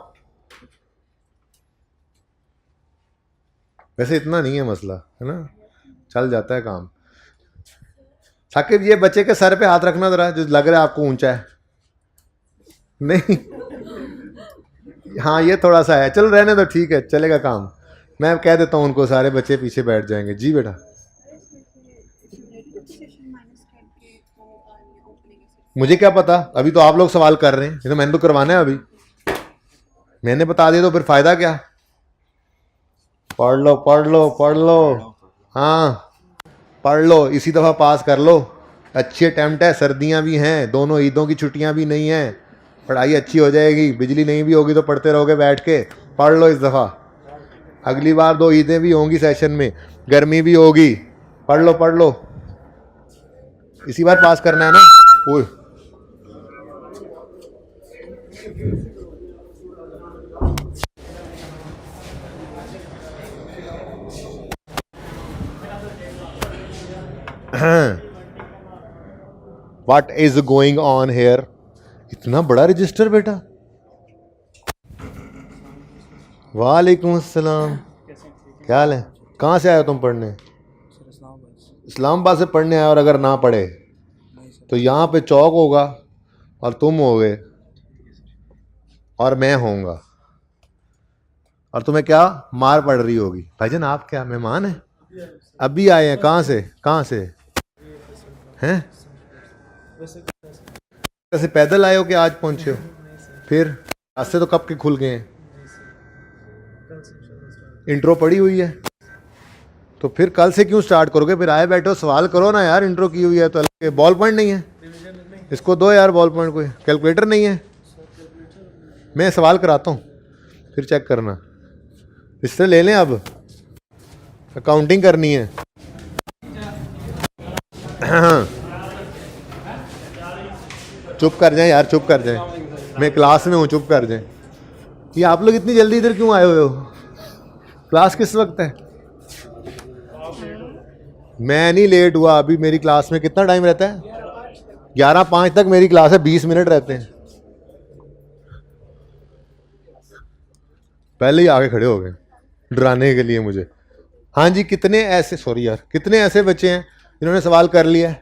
वैसे इतना नहीं है मसला, है ना, चल जाता है काम। साकिब, ये बच्चे के सर पे हाथ रखना जरा, जो लग रहा है आपको ऊंचा है। नहीं, हाँ ये थोड़ा सा है, चल रहने दो, ठीक है, चलेगा काम। मैं कह देता हूँ उनको, सारे बच्चे पीछे बैठ जाएंगे। जी बेटा, मुझे क्या पता, अभी तो आप लोग सवाल कर रहे हैं, ये तो मैंने तो करवाना है अभी। मैंने बता दिया तो फिर फायदा क्या? पढ़ लो पढ़ लो पढ़ लो, हाँ पढ़ लो, इसी दफ़ा पास कर लो। अच्छी अटैम्प्ट है, सर्दियाँ भी हैं, दोनों ईदों की छुट्टियाँ भी नहीं हैं, पढ़ाई अच्छी हो जाएगी। बिजली नहीं भी होगी तो पढ़ते रहोगे बैठ के। पढ़ लो इस दफ़ा, अगली बार 2 ईदें भी होंगी सेशन में, गर्मी भी होगी। पढ़ लो पढ़ लो, इसी बार पास करना है ना। ओए what is going on here? इतना बड़ा रजिस्टर बेटा। वालेकुम अस्सलाम, क्या हाल है? कहाँ से आए हो तुम पढ़ने? इस्लामाबाद से पढ़ने आए, और अगर ना पढ़े तो यहाँ पे चौक होगा और तुम होगे और मैं होऊंगा, और तुम्हें क्या मार पड़ रही होगी। भाईजान आप क्या मेहमान हैं? अभी आए हैं? कहाँ से कहाँ से हैं? वैसे पैदल आए हो कि आज पहुंचे हो? फिर रास्ते तो कब के खुल गए हैं? इंट्रो पड़ी हुई है तो फिर कल से क्यों स्टार्ट करोगे? फिर आए बैठो सवाल करो ना यार, इंट्रो की हुई है तो। बॉल पॉइंट नहीं है, इसको दो यार बॉल पॉइंट। कोई कैलकुलेटर नहीं है? मैं सवाल कराता हूँ फिर चेक करना। इससे ले लें, अब अकाउंटिंग करनी है। चुप कर जाए यार, चुप कर जाए, मैं क्लास में हूँ, चुप कर जाए। ये आप लोग इतनी जल्दी इधर क्यों आए हुए हो? क्लास किस वक्त है? मैं नहीं लेट हुआ, अभी मेरी क्लास में कितना टाइम रहता है? 11:05 तक मेरी क्लास है, 20 मिनट रहते हैं। पहले ही आगे खड़े हो गए डराने के लिए मुझे। हाँ जी, कितने ऐसे, सॉरी यार, कितने ऐसे बच्चे हैं जिन्होंने सवाल कर लिया है?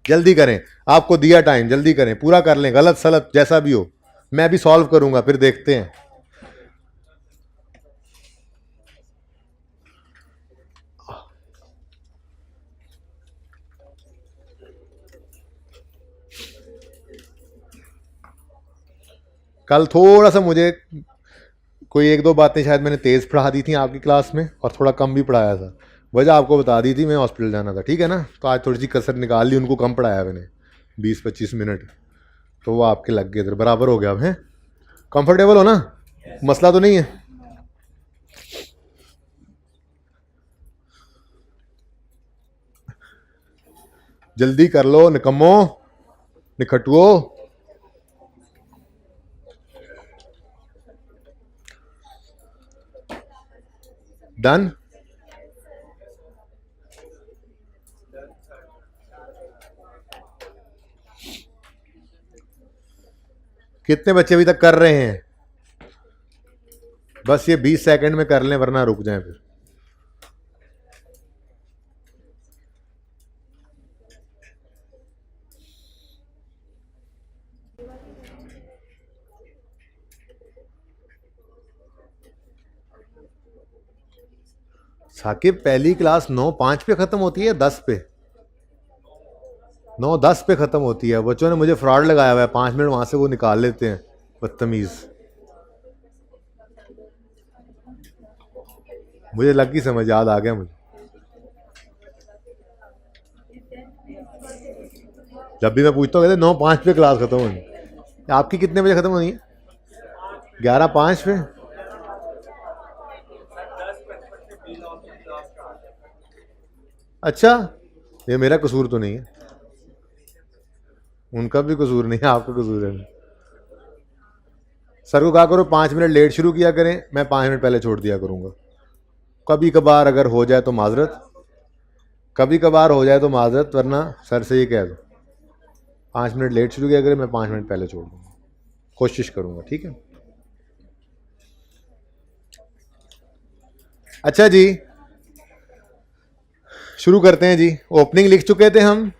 जल्दी करें, आपको दिया टाइम, जल्दी करें, पूरा कर लें, गलत सलत जैसा भी हो मैं भी सॉल्व करूंगा, फिर देखते हैं। कल थोड़ा सा मुझे कोई 1-2 बातें शायद मैंने तेज़ पढ़ा दी थी आपकी क्लास में, और थोड़ा कम भी पढ़ाया था। वजह आपको बता दी थी, मैं हॉस्पिटल जाना था, ठीक है ना? तो आज थोड़ी सी कसर निकाल ली, उनको कम पढ़ाया मैंने 20-25 मिनट, तो वो आपके लग गए थे, बराबर हो गया अब। हैं कंफर्टेबल हो ना, मसला तो नहीं है? जल्दी कर लो निकम्मो, निखटुओ। डन। कितने बच्चे अभी तक कर रहे हैं? बस ये 20 सेकंड में कर लें वरना रुक जाएं फिर। साकिब पहली क्लास 9:05 पे खत्म होती है, 10 पे? 9:10 पे खत्म होती है। बच्चों ने मुझे फ्रॉड लगाया हुआ है, 5 मिनट वहां से वो निकाल लेते हैं, बदतमीज। मुझे लग गई समझ, याद आ गया मुझे। जब भी मैं पूछता हूँ कहते 9:05 पे क्लास खत्म होनी। आपकी कितने बजे खत्म होनी है? 11:05 पे? अच्छा, ये मेरा कसूर तो नहीं है, उनका भी कसूर नहीं है, आपका कसूर है। सर को कहा करो 5 मिनट लेट शुरू किया करें, मैं 5 मिनट पहले छोड़ दिया करूंगा। कभी कभार अगर हो जाए तो माजरत, कभी कभार हो जाए तो माजरत, वरना सर से ये कह दो 5 मिनट लेट शुरू किया करें, मैं 5 मिनट पहले छोड़ दूंगा, कोशिश करूंगा, ठीक है? अच्छा जी, शुरू करते हैं जी। ओपनिंग लिख चुके थे हम,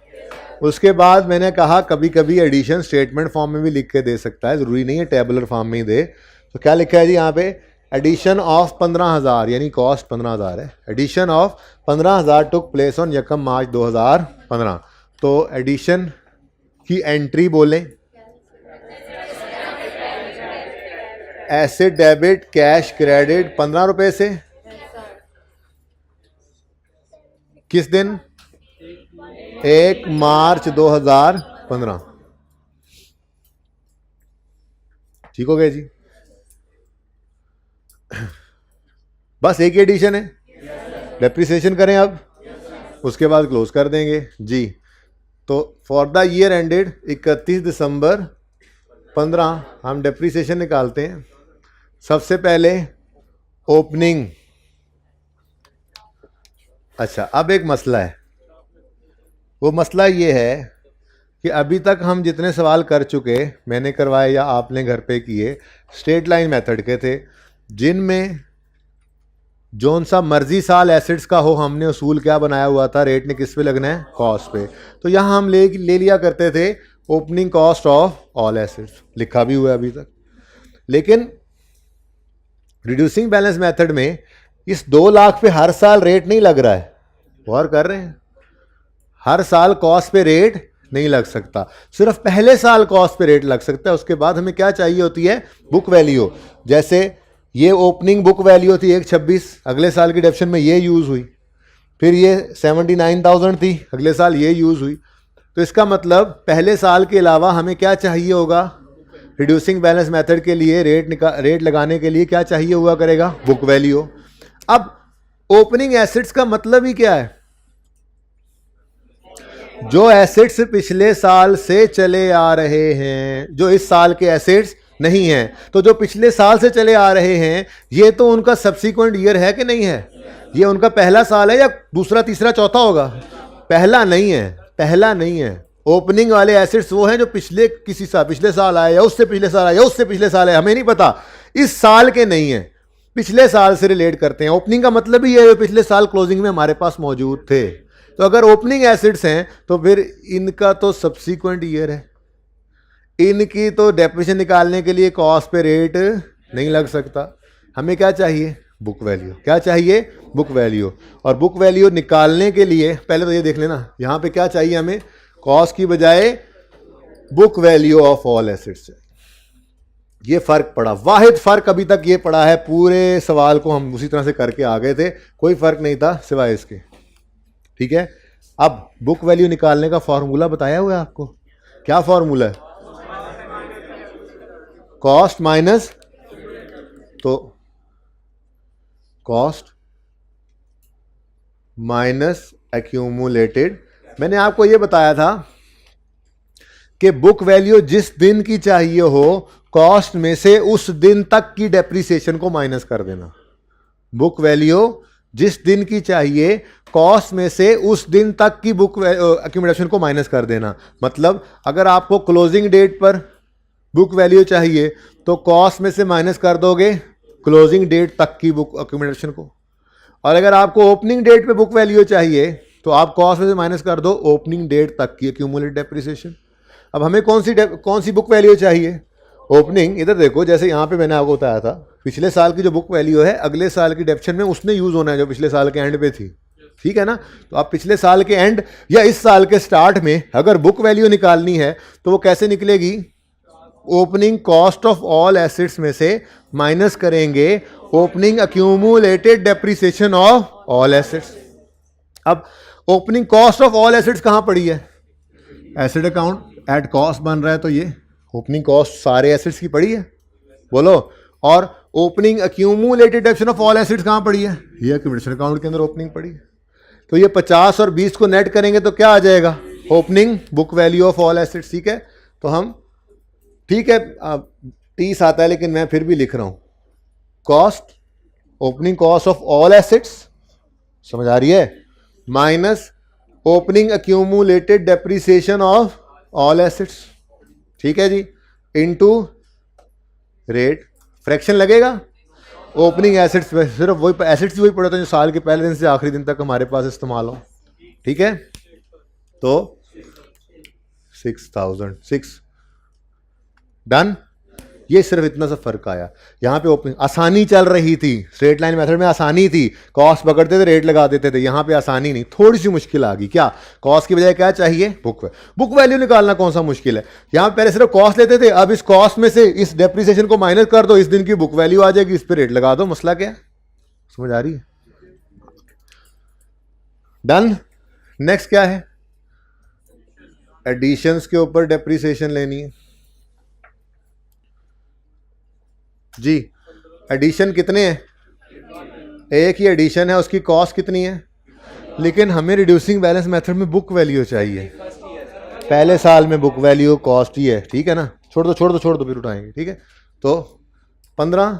उसके बाद मैंने कहा कभी कभी एडिशन स्टेटमेंट फॉर्म में भी लिख के दे सकता है, ज़रूरी नहीं है टेबुलर फॉर्म में ही दे। तो क्या लिखा है जी यहाँ पे? एडिशन ऑफ 15,000, यानी कॉस्ट 15,000 है। Addition of 15,000 took place on 1 March 2015। तो एडिशन की एंट्री बोलें, एसेट डेबिट कैश क्रेडिट 15 रुपए से। किस दिन? 1 मार्च 2015। ठीक हो गया जी? बस एक ही एडिशन है, डेप्रिसिएशन करें अब, उसके बाद क्लोज कर देंगे जी। तो फॉर द ईयर एंडेड 31 दिसंबर 15 हम डेप्रिसिएशन निकालते हैं। सबसे पहले ओपनिंग। अच्छा, अब एक मसला है, वो मसला ये है कि अभी तक हम जितने सवाल कर चुके, मैंने करवाए या आपने घर पे किए, स्ट्रेट लाइन मेथड के थे, जिनमें जौन सा मर्जी साल एसेट्स का हो, हमने उसूल क्या बनाया हुआ था, रेट ने किस पे लगना है? कॉस्ट पे। तो यहाँ हम ले लिया करते थे opening cost of all assets, लिखा भी हुआ है अभी तक। लेकिन रिड्यूसिंग बैलेंस मेथड में इस 2 लाख पे हर साल रेट नहीं लग रहा है, गौर कर रहे हैं? हर साल कॉस्ट पे रेट नहीं लग सकता, सिर्फ पहले साल कॉस्ट पे रेट लग सकता है। उसके बाद हमें क्या चाहिए होती है? Book value. जैसे ये ओपनिंग बुक वैल्यू थी 126, अगले साल की डेप्शन में ये यूज हुई, फिर ये 79,000 थी, अगले साल ये यूज हुई। तो इसका मतलब पहले साल के अलावा हमें क्या चाहिए होगा? रिड्यूसिंग बैलेंस मेथड के लिए रेट लगाने के लिए क्या चाहिए हुआ करेगा? Book value. अब ओपनिंग एसेट्स का मतलब ही क्या है? जो एसेट्स पिछले साल से चले आ रहे हैं, जो इस साल के एसेट्स नहीं हैं। तो जो पिछले साल से चले आ रहे हैं, ये तो उनका सब्सीक्वेंट ईयर है कि नहीं है? ये उनका पहला साल है या दूसरा, तीसरा, चौथा होगा? पहला नहीं है, पहला नहीं है। ओपनिंग वाले एसेट्स वो हैं जो पिछले किसी साल, पिछले साल आए या उससे पिछले साल आए या उससे पिछले साल आए, हमें नहीं पता, इस साल के नहीं है, पिछले साल से रिलेट करते हैं। ओपनिंग का मतलब ही है पिछले साल क्लोजिंग में हमारे पास मौजूद थे। तो अगर ओपनिंग एसेट्स हैं तो फिर इनका तो सब्सीक्वेंट ईयर है, इनकी तो डेप्रिसिएशन निकालने के लिए कॉस्ट पे रेट नहीं लग सकता। हमें क्या चाहिए? Book value. क्या चाहिए? Book value. और बुक वैल्यू निकालने के लिए पहले तो ये देख लेना, यहाँ पे क्या चाहिए हमें? कॉस्ट की बजाय book value of all assets. ये फर्क पड़ा, वाहिद फर्क अभी तक ये पड़ा है। पूरे सवाल को हम उसी तरह से करके आ गए थे, कोई फर्क नहीं था सिवाय इसके, ठीक है? अब बुक वैल्यू निकालने का फॉर्मूला बताया हुआ है आपको। क्या फॉर्मूला है? कॉस्ट माइनस, तो कॉस्ट माइनस एक्यूमुलेटेड। मैंने आपको यह बताया था कि बुक वैल्यू जिस दिन की चाहिए हो, कॉस्ट में से उस दिन तक की डेप्रिसिएशन को माइनस कर देना। बुक वैल्यू जिस दिन की चाहिए, कॉस्ट में से उस दिन तक की बुक एक्यूमुलेशन को माइनस कर देना। मतलब अगर आपको क्लोजिंग डेट पर बुक वैल्यू चाहिए तो कॉस्ट में से माइनस कर दोगे क्लोजिंग डेट तक की बुक एक्यूमुलेशन को, और अगर आपको ओपनिंग डेट पे बुक वैल्यू चाहिए तो आप कॉस्ट में से माइनस कर दो ओपनिंग डेट तक की एक्यूमुलेटेड डेप्रिसिएशन। अब हमें कौन सी बुक वैल्यू चाहिए? ओपनिंग। इधर देखो, जैसे यहाँ पे मैंने आपको बताया था पिछले साल की जो बुक वैल्यू है अगले साल की डेप्शन में उसने यूज होना है जो पिछले साल के एंड पे थी, ठीक है ना। तो आप पिछले साल के एंड या इस साल के स्टार्ट में अगर बुक वैल्यू निकालनी है तो वो कैसे निकलेगी? Opening cost of all assets में से माइनस करेंगे opening accumulated depreciation of all assets. अब opening cost of all assets कहां पड़ी है? एसेट अकाउंट एट कॉस्ट बन रहा है, तो ये ओपनिंग कॉस्ट सारे एसेट्स की पड़ी है, बोलो। और opening accumulated depreciation of all assets कहां पड़ी है? ये एक्यूमुलेशन अकाउंट के अंदर ओपनिंग पड़ी है। तो ये 50 और 20 को नेट करेंगे तो क्या आ जाएगा? Opening book value of all assets, ठीक है। तो हम, ठीक है, 30 आता है लेकिन मैं फिर भी लिख रहा हूं cost, opening cost of all assets, समझ आ रही है, minus opening accumulated depreciation of all assets, ठीक है जी, इनटू रेट। फ्रैक्शन लगेगा ओपनिंग एसेट्स पे, सिर्फ वही एसेट्स वही पड़े होते हैं जो साल के पहले दिन से आखिरी दिन तक हमारे पास इस्तेमाल हो, ठीक है। तो 6006 डन। ये सिर्फ इतना सा फर्क आया। यहां पे ओपनिंग आसानी चल रही थी, स्ट्रेट लाइन मेथड में आसानी थी, कॉस्ट पकड़ते थे रेट लगा देते थे। यहां पे आसानी नहीं, थोड़ी सी मुश्किल आ गई। क्या? कॉस्ट की बजाय क्या चाहिए? बुक वैल्यू निकालना कौन सा मुश्किल है? यहां पहले सिर्फ कॉस्ट लेते थे, अब इस कॉस्ट में से इस डेप्रिसिएशन को माइनस कर दो, इस दिन की बुक वैल्यू आ जाएगी, इस पर रेट लगा दो। मसला क्या है? समझ आ रही है? डन। नेक्स्ट क्या है? एडिशंस के ऊपर डेप्रिसिएशन लेनी है जी। एडिशन कितने हैं? एक ही एडिशन है, उसकी कॉस्ट कितनी है? लेकिन हमें रिड्यूसिंग बैलेंस मेथड में बुक वैल्यू चाहिए। पहले साल में बुक वैल्यू कॉस्ट ही है, ठीक है ना। छोड़ दो फिर उठाएंगे, ठीक है। तो 15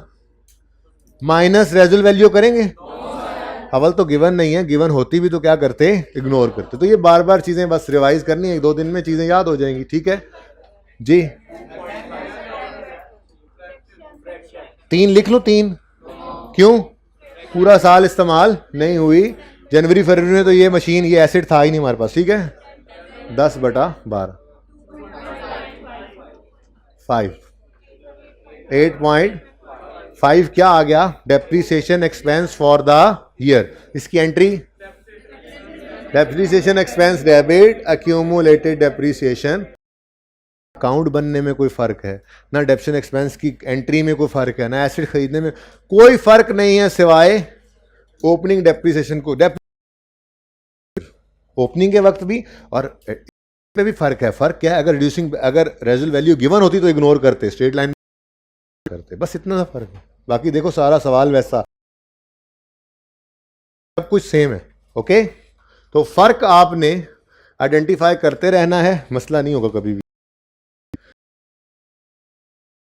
माइनस रेजुअल वैल्यू करेंगे। अवल तो गिवन नहीं है, गिवन होती भी तो क्या करते? इग्नोर करते। तो ये बार बार चीजें बस रिवाइज करनी है, 1-2 दिन में चीजें याद हो जाएंगी, ठीक है जी। 3 लिख लो, 3 क्यों? पूरा साल इस्तेमाल नहीं हुई, जनवरी फरवरी में तो ये मशीन, ये एसिड था ही नहीं हमारे पास, ठीक है। 10/12 5 8.5 क्या आ गया? Depreciation expense for the year. इसकी entry depreciation expense debit accumulated depreciation. Account बनने में कोई फर्क है ना, डेप्शन एक्सपेंस की एंट्री में कोई फर्क है ना, एसिड खरीदने में कोई फर्क नहीं है सिवाय ओपनिंग डेप्रिसिएशन को। ओपनिंग के वक्त भी और पे भी फर्क है। फर्क क्या है? अगर रिड्यूसिंग, अगर रेजुअल वैल्यू गिवन होती तो इग्नोर करते, स्ट्रेट लाइन करते, बस इतना सा फर्क है। बाकी देखो सारा सवाल वैसा, सब कुछ सेम है, ओके। तो फर्क आपने आइडेंटिफाई करते रहना है, मसला नहीं होगा कभी भी।